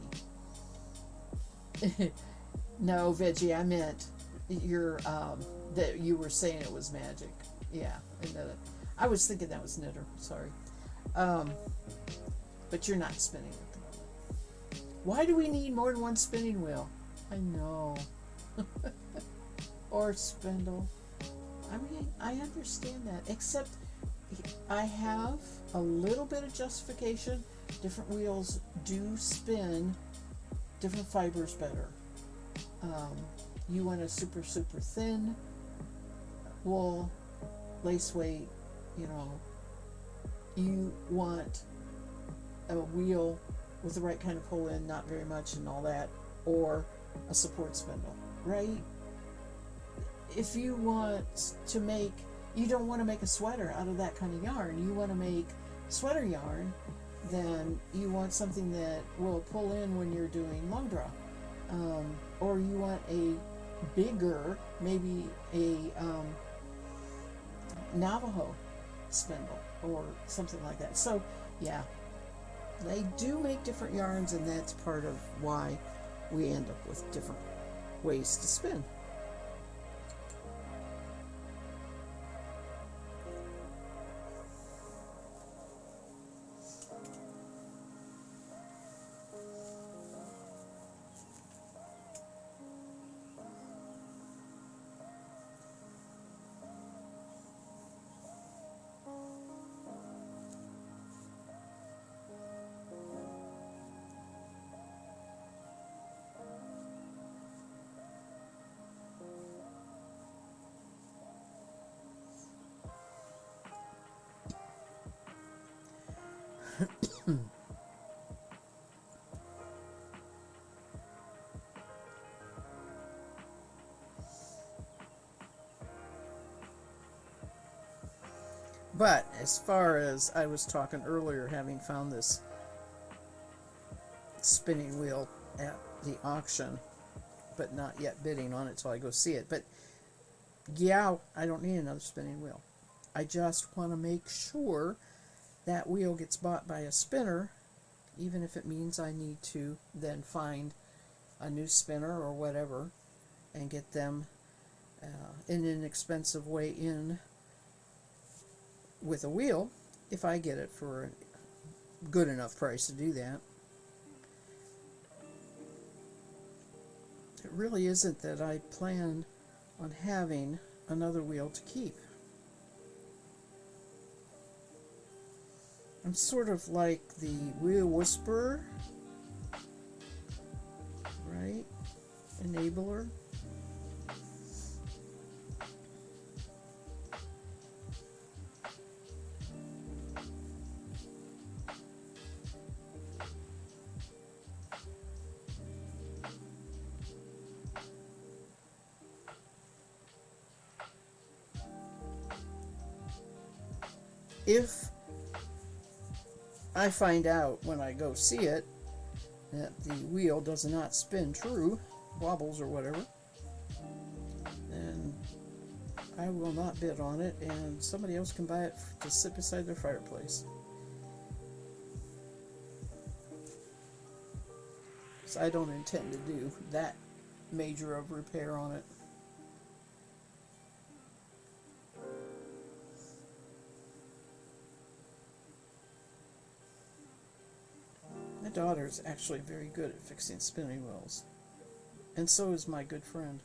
No, Veggie, I meant that you were saying it was magic. Yeah, and I was thinking that was knitter. Sorry, but you're not spinning with them. Why do we need more than one spinning wheel? I know. Or spindle. I mean, I understand that, except I have a little bit of justification. Different wheels do spin different fibers better. You want a super, super thin wool, lace weight, you want a wheel with the right kind of pull in, not very much and all that, or a support spindle, right? If you want to you don't want to make a sweater out of that kind of yarn, you want to make sweater yarn, then you want something that will pull in when you're doing long draw. Or you want a bigger, maybe a Navajo spindle or something like that. So, yeah, they do make different yarns, and that's part of why we end up with different ways to spin. But as far as I was talking earlier, having found this spinning wheel at the auction, but not yet bidding on it till I go see it. But yeah, I don't need another spinning wheel. I just want to make sure that wheel gets bought by a spinner, even if it means I need to then find a new spinner or whatever and get them in an inexpensive way in with a wheel, if I get it for a good enough price to do that. It really isn't that I plan on having another wheel to keep. I'm sort of like the wheel whisperer, right? Enabler. If I find out when I go see it that the wheel does not spin true, wobbles or whatever, then I will not bid on it and somebody else can buy it to sit beside their fireplace. So I don't intend to do that major of repair on it. My daughter is actually very good at fixing spinning wheels, and so is my good friend.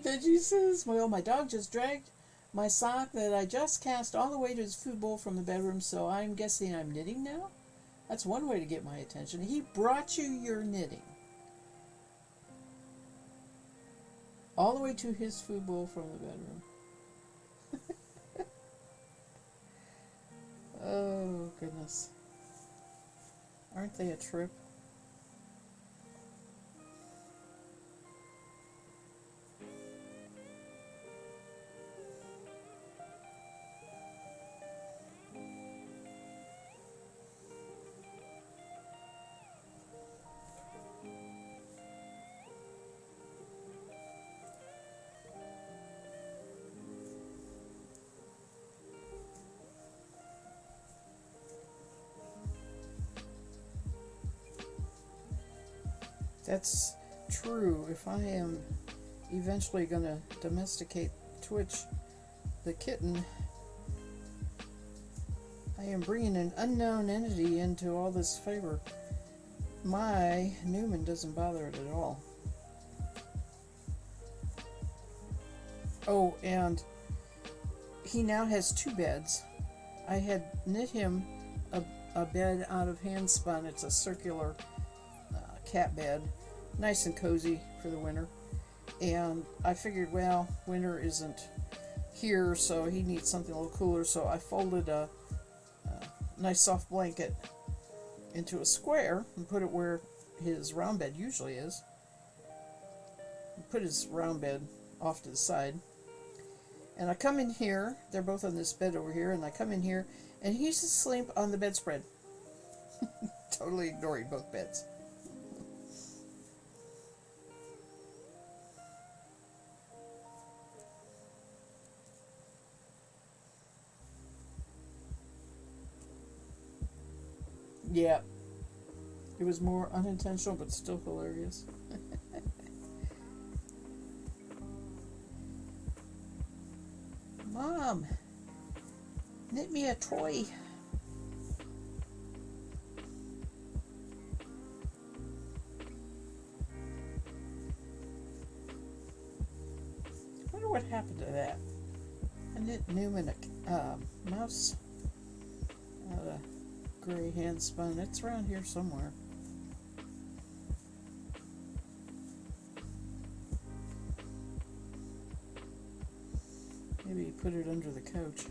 Did you see this? Well, my dog just dragged my sock that I just cast all the way to his food bowl from the bedroom, so I'm guessing I'm knitting now? That's one way to get my attention. He brought you your knitting. All the way to his food bowl from the bedroom. Oh, goodness. Aren't they a trip? That's true. If I am eventually going to domesticate Twitch, the kitten, I am bringing an unknown entity into all this favor. My Newman doesn't bother it at all. Oh, and he now has 2 beds. I had knit him a bed out of hand spun. It's a circular cat bed, nice and cozy for the winter. And I figured, well, winter isn't here, so he needs something a little cooler. So I folded a nice soft blanket into a square and put it where his round bed usually is. Put his round bed off to the side. And I come in here, they're both on this bed over here, and I come in here, and he's asleep on the bedspread. Totally ignoring both beds. Yeah. It was more unintentional, but still hilarious. Mom, knit me a toy. I wonder what happened to that. I knit Newman a mouse out of gray hand spun. It's around here somewhere. Maybe put it under the couch.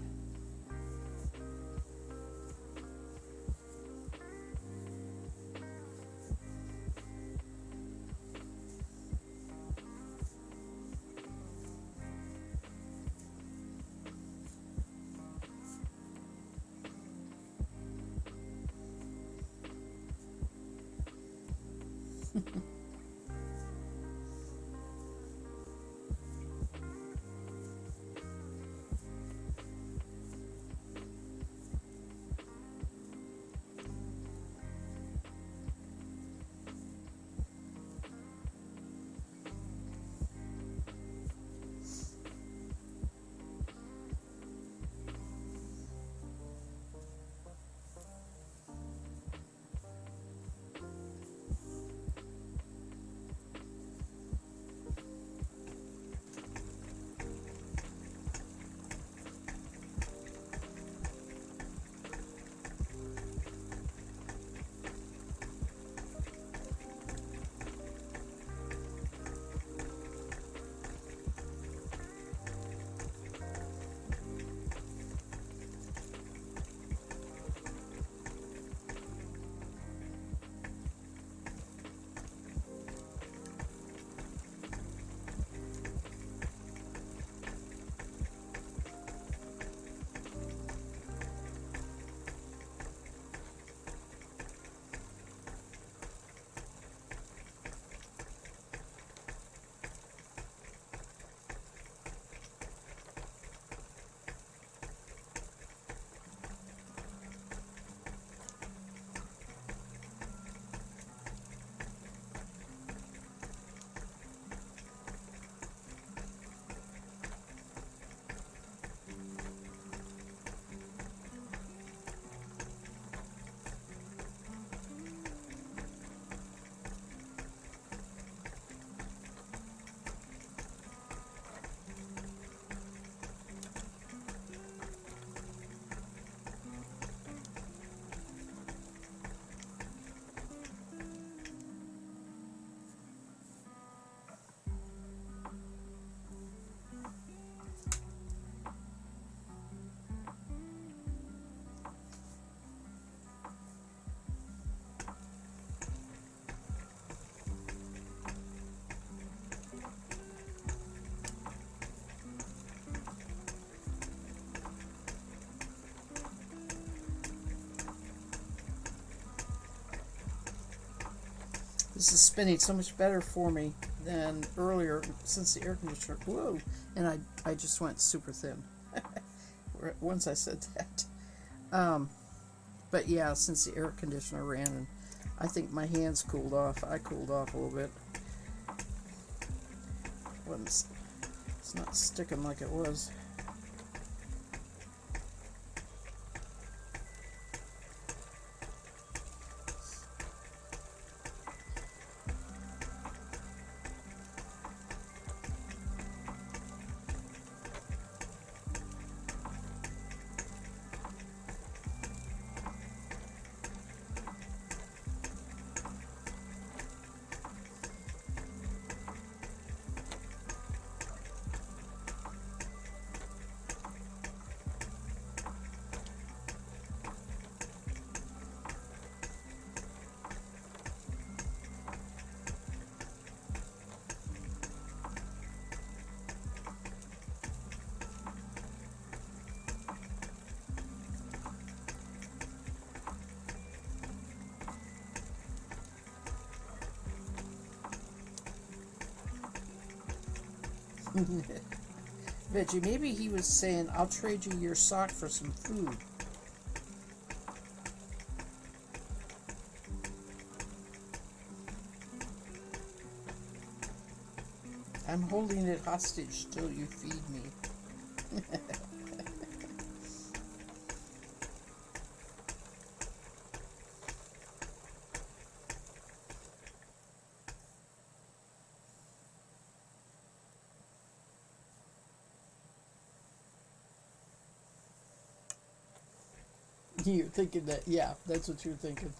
This is spinning so much better for me than earlier since the air conditioner. Whoa! And I just went super thin once I said that. But yeah, since the air conditioner ran, and I think my hands cooled off. I cooled off a little bit. It's not sticking like it was. Veggie, maybe he was saying, I'll trade you your sock for some food. I'm holding it hostage till you feed me. You're thinking that, yeah, that's what you're thinking.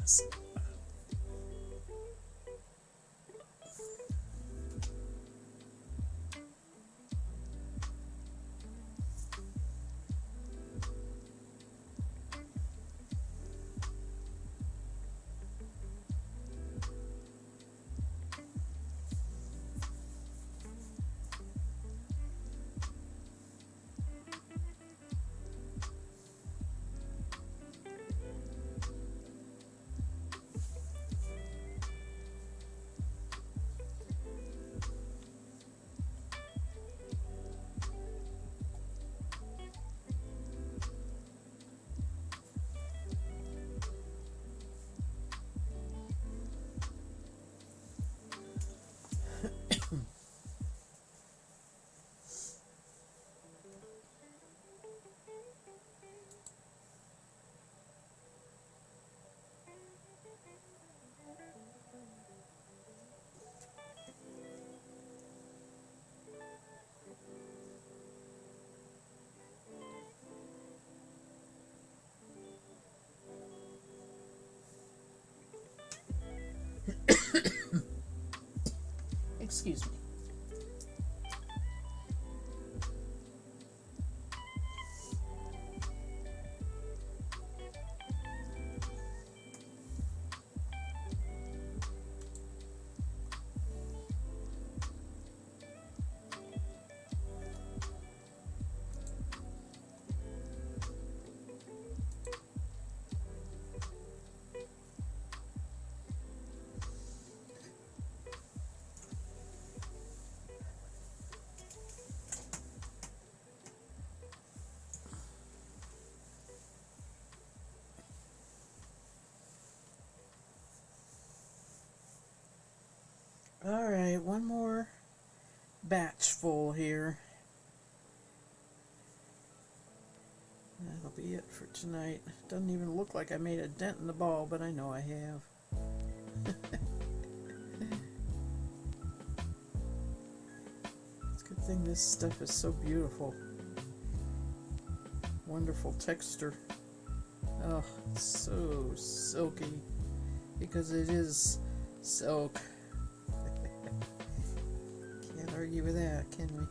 goodness. Excuse me. All right, one more batch full here. That'll be it for tonight. Doesn't even look like I made a dent in the ball, but I know I have. It's a good thing this stuff is so beautiful. Wonderful texture. Oh, it's so silky because it is silk. Can't argue with that, can we?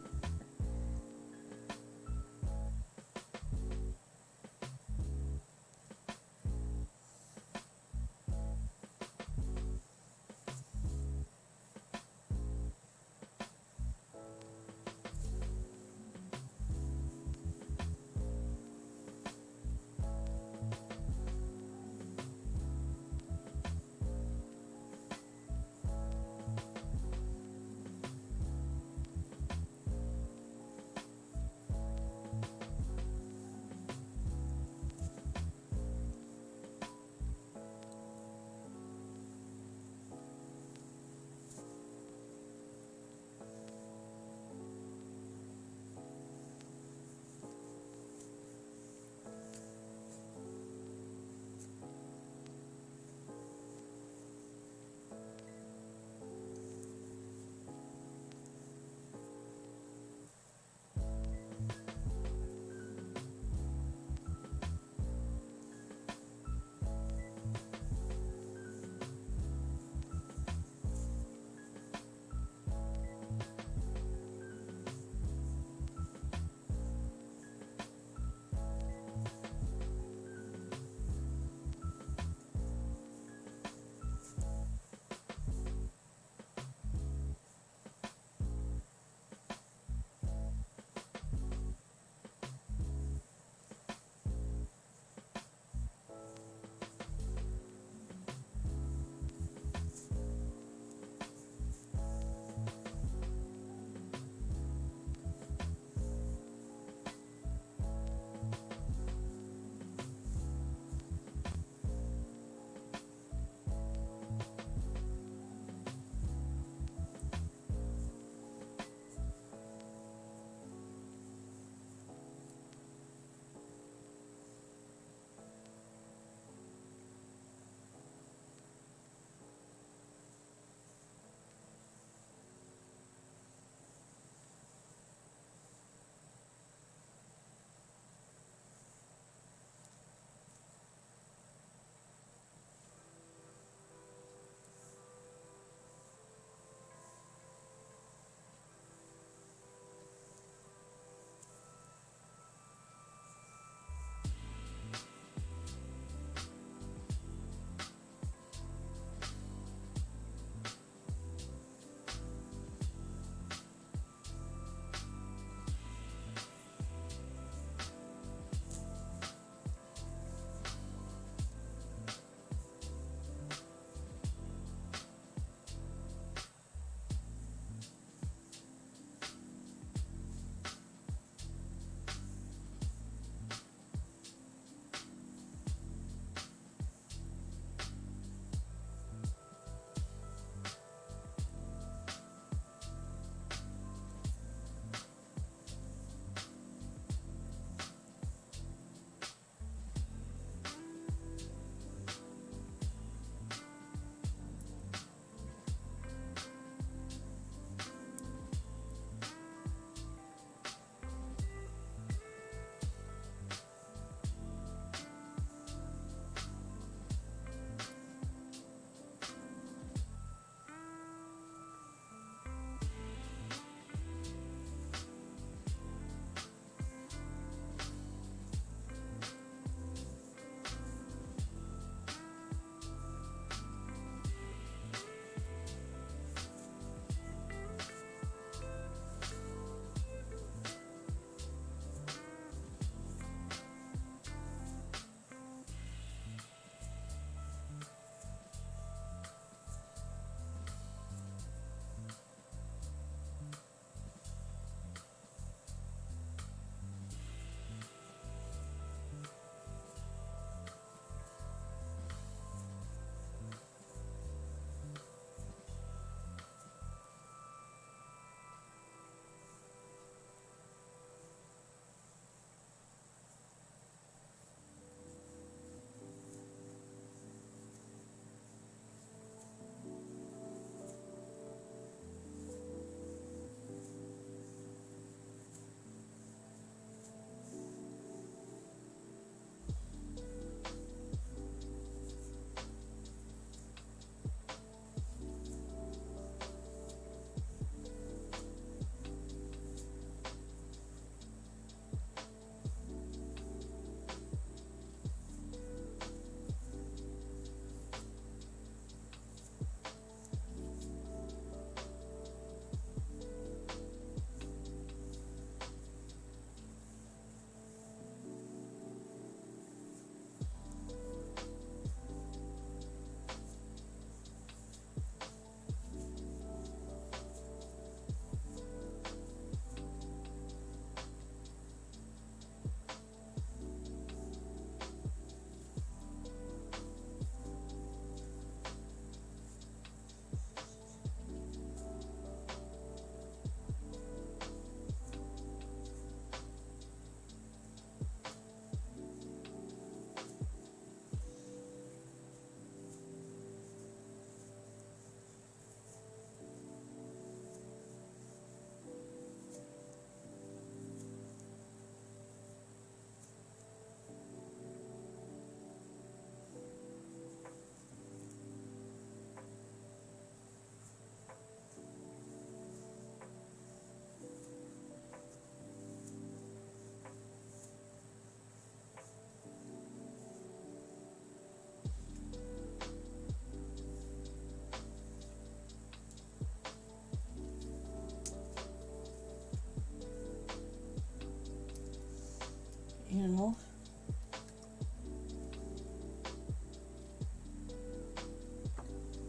you know.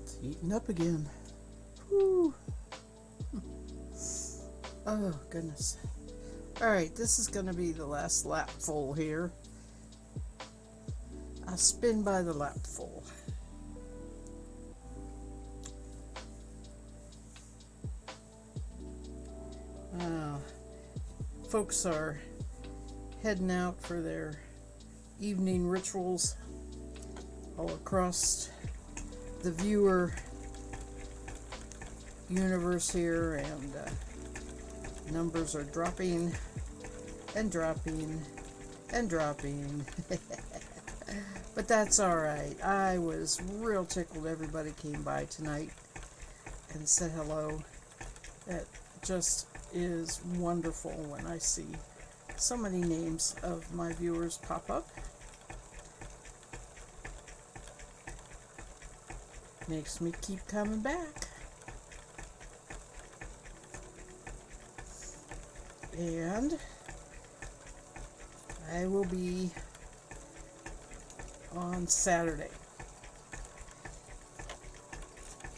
It's heating up again. Whew. Oh, goodness. Alright, this is going to be the last lapful here. I spin by the lapful. Folks are heading out for their evening rituals all across the viewer universe here, and numbers are dropping and dropping and dropping. But that's alright. I was real tickled everybody came by tonight and said hello. That just is wonderful when I see so many names of my viewers pop up. Makes me keep coming back. And I will be on Saturday.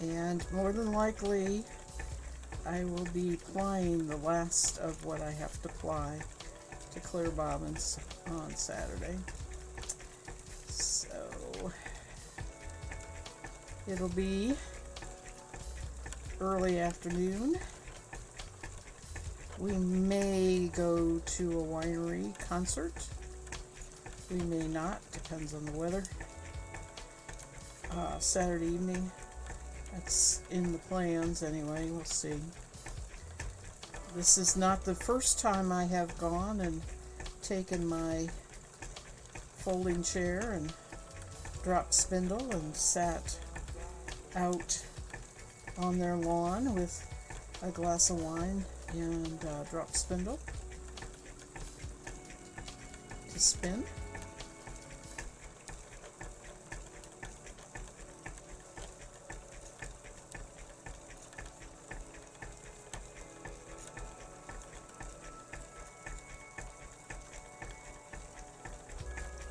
And more than likely, I will be plying the last of what I have to ply to Clear Bobbins on Saturday. So it'll be early afternoon. We may go to a winery concert. We may not, depends on the weather. Saturday evening. That's in the plans anyway, we'll see. This is not the first time I have gone and taken my folding chair and dropped spindle and sat out on their lawn with a glass of wine and dropped spindle to spin.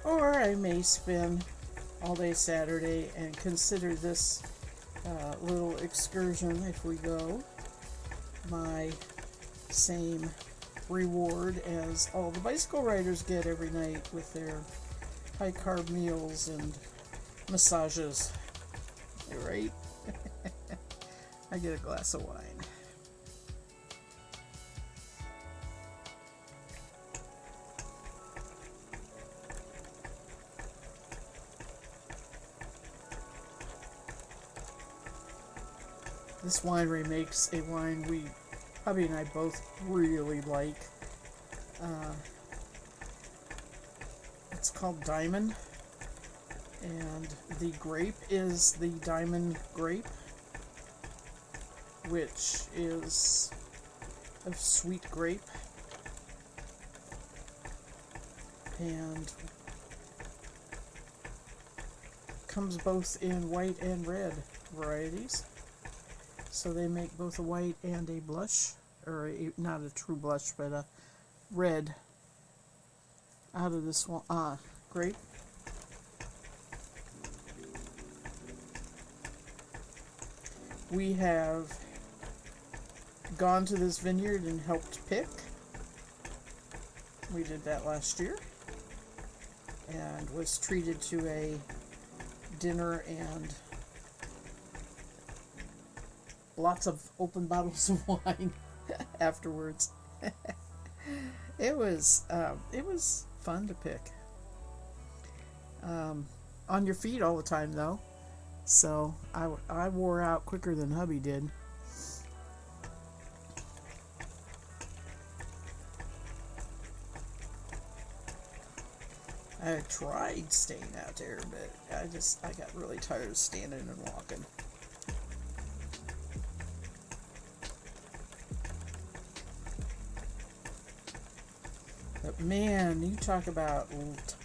Or I may spend all day Saturday and consider this little excursion, if we go, my same reward as all the bicycle riders get every night with their high carb meals and massages. Right? I get a glass of wine. This winery makes a wine hubby and I both really like. It's called Diamond, and the grape is the Diamond grape, which is a sweet grape, and comes both in white and red varieties. So they make both a white and a blush, or not a true blush, but a red out of this one, grape. We have gone to this vineyard and helped pick. We did that last year and was treated to a dinner and lots of open bottles of wine afterwards. It was fun to pick. On your feet all the time though, so I wore out quicker than hubby did. I tried staying out there, but I got really tired of standing and walking. But man, you talk about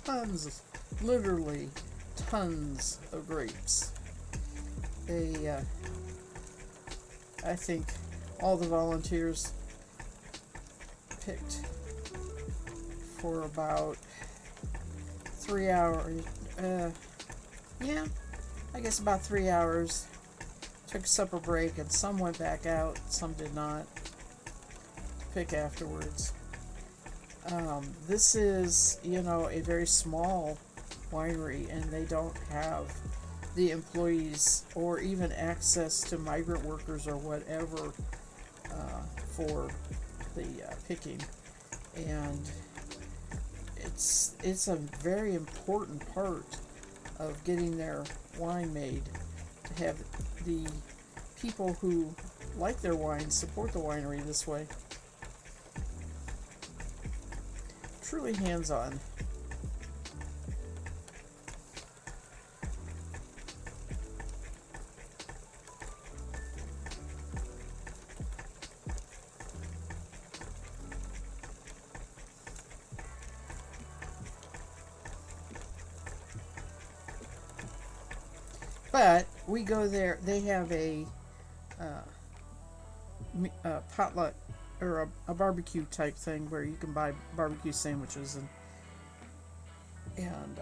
tons, literally tons of grapes. I think all the volunteers picked for about 3 hours. Yeah, I guess about 3 hours. Took a supper break, and some went back out, some did not. Pick afterwards. This is, a very small winery, and they don't have the employees or even access to migrant workers or whatever for the picking. And it's a very important part of getting their wine made to have the people who like their wine support the winery this way. Truly hands-on. But we go there. They have a potluck or a barbecue type thing where you can buy barbecue sandwiches and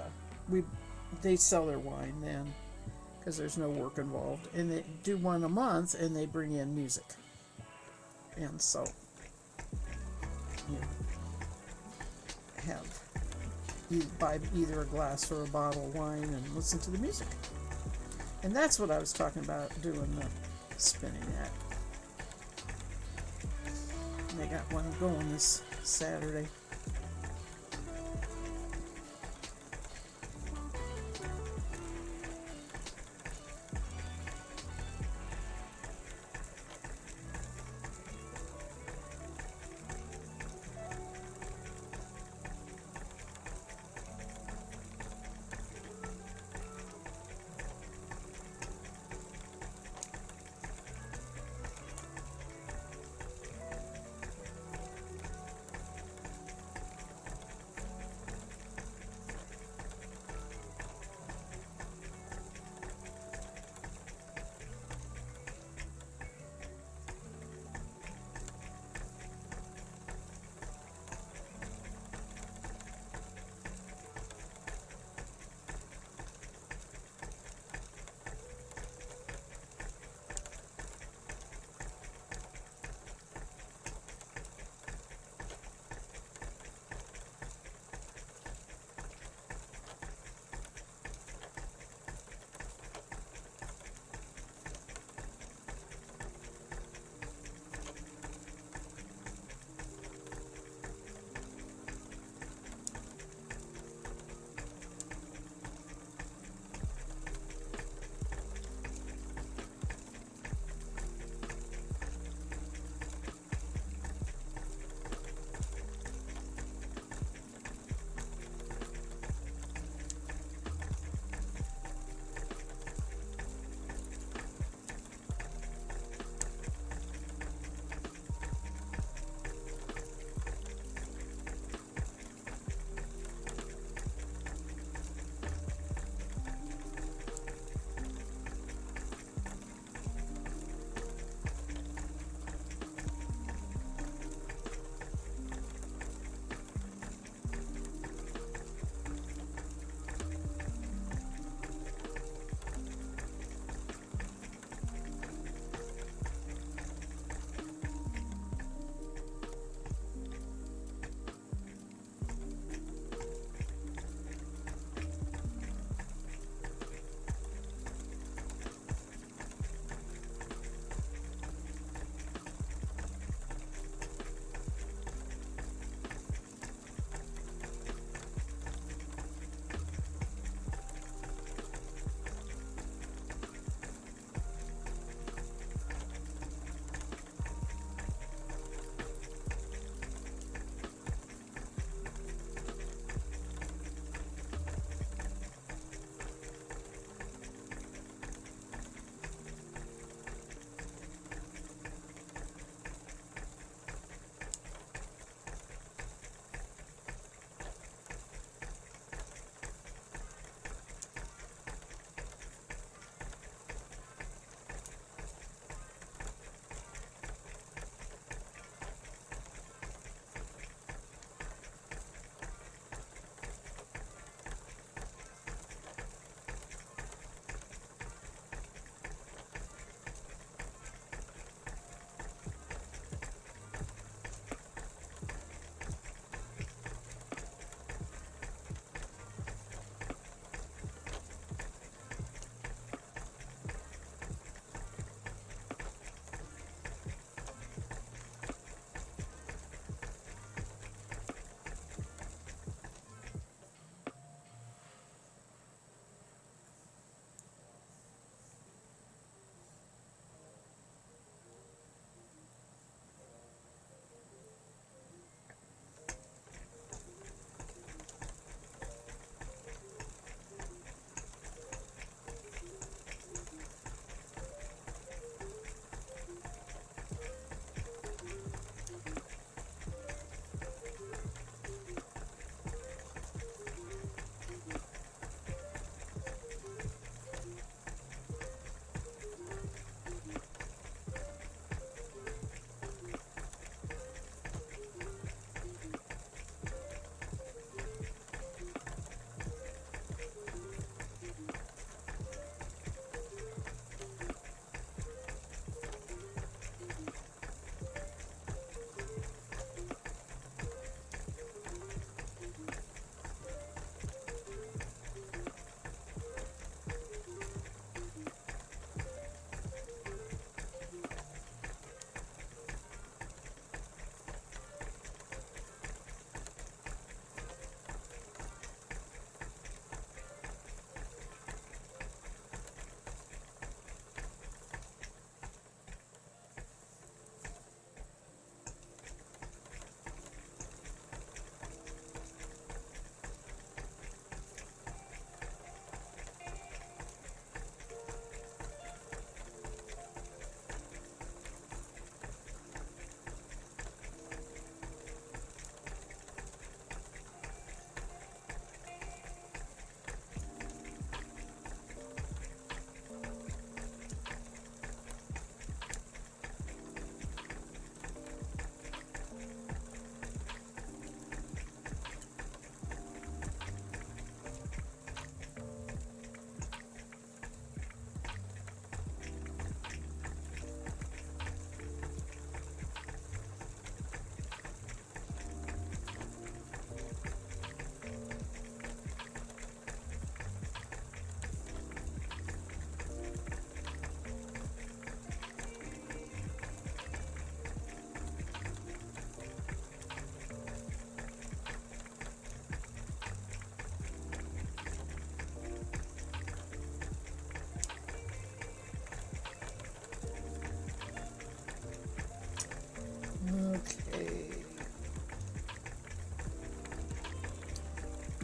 they sell their wine then because there's no work involved, and they do one a month and they bring in music, and so you have you buy either a glass or a bottle of wine and listen to the music. And that's what I was talking about doing the spinning at. And they got one going this Saturday.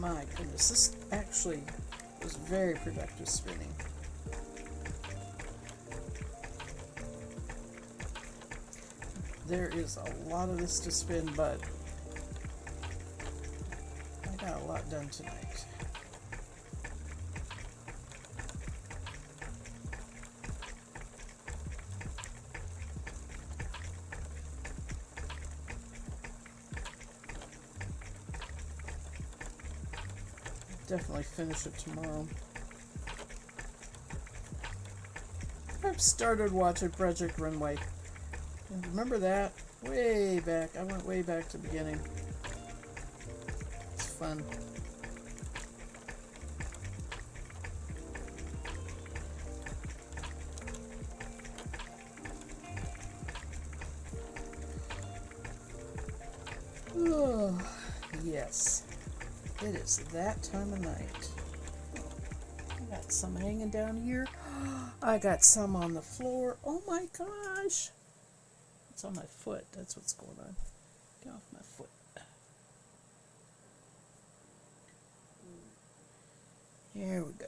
My goodness, this actually was very productive spinning. There is a lot of this to spin, but I got a lot done tonight. Definitely finish it tomorrow. I've started watching Project Runway. And remember that? Way back. I went way back to the beginning. It's fun. Oh, yes. It is that time of night. I got some hanging down here. I got some on the floor. Oh my gosh. It's on my foot. That's what's going on. Get off my foot. Here we go.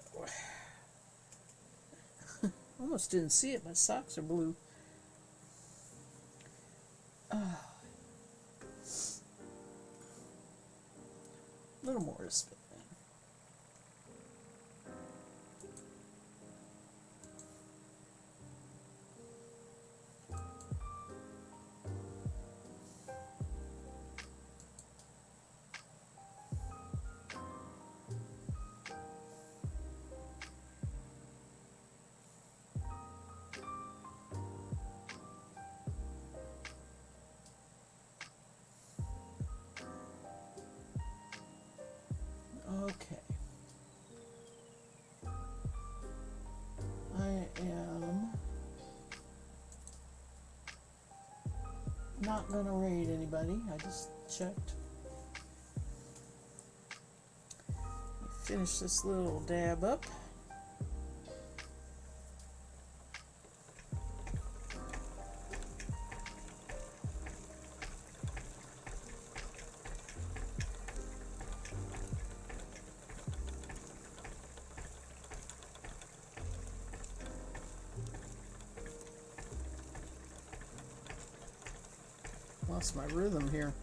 Almost didn't see it. My socks are blue. A little more to spin. Okay. I am not going to raid anybody. I just checked. Finish this little dab up. Lost my rhythm here.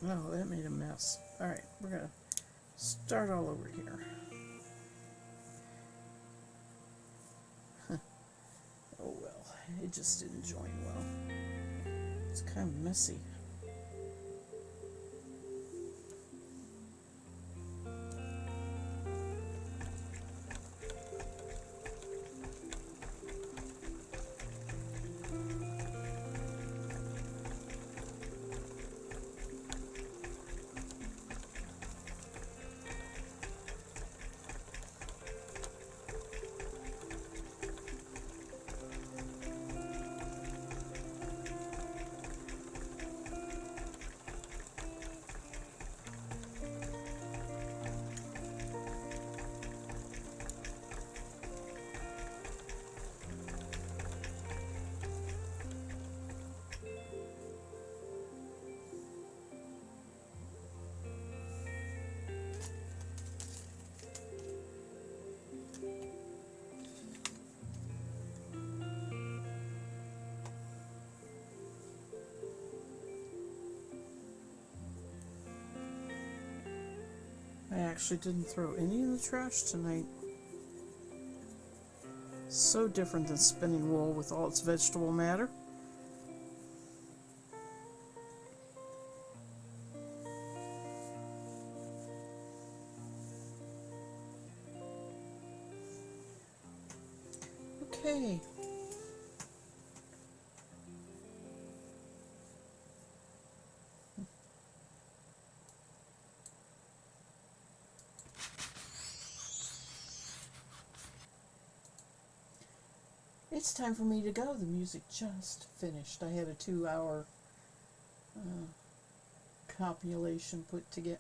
Oh, that made a mess. Alright, we're going to start all over here. Oh well, it just didn't join well. It's kind of messy. I actually didn't throw any in the trash tonight. So different than spinning wool with all its vegetable matter. Okay. It's time for me to go. The music just finished. I had a 2-hour compilation put together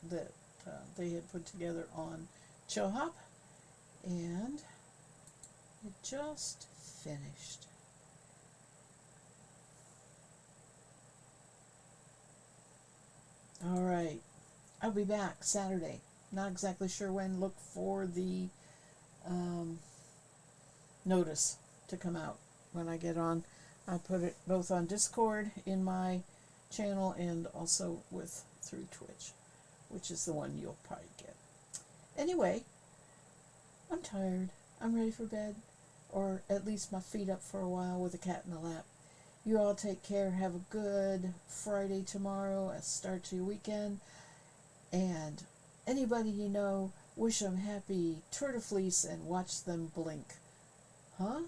that they had put together on Chohop, and it just finished. All right, I'll be back Saturday. Not exactly sure when. Look for the notice to come out when I get on. I put it both on Discord in my channel and also through Twitch, which is the one you'll probably get. Anyway, I'm tired. I'm ready for bed, or at least my feet up for a while with a cat in the lap. You all take care. Have a good Friday tomorrow, a start to your weekend. And anybody you know, wish them happy Tour de Fleece and watch them blink. Huh?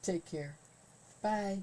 Take care. Bye.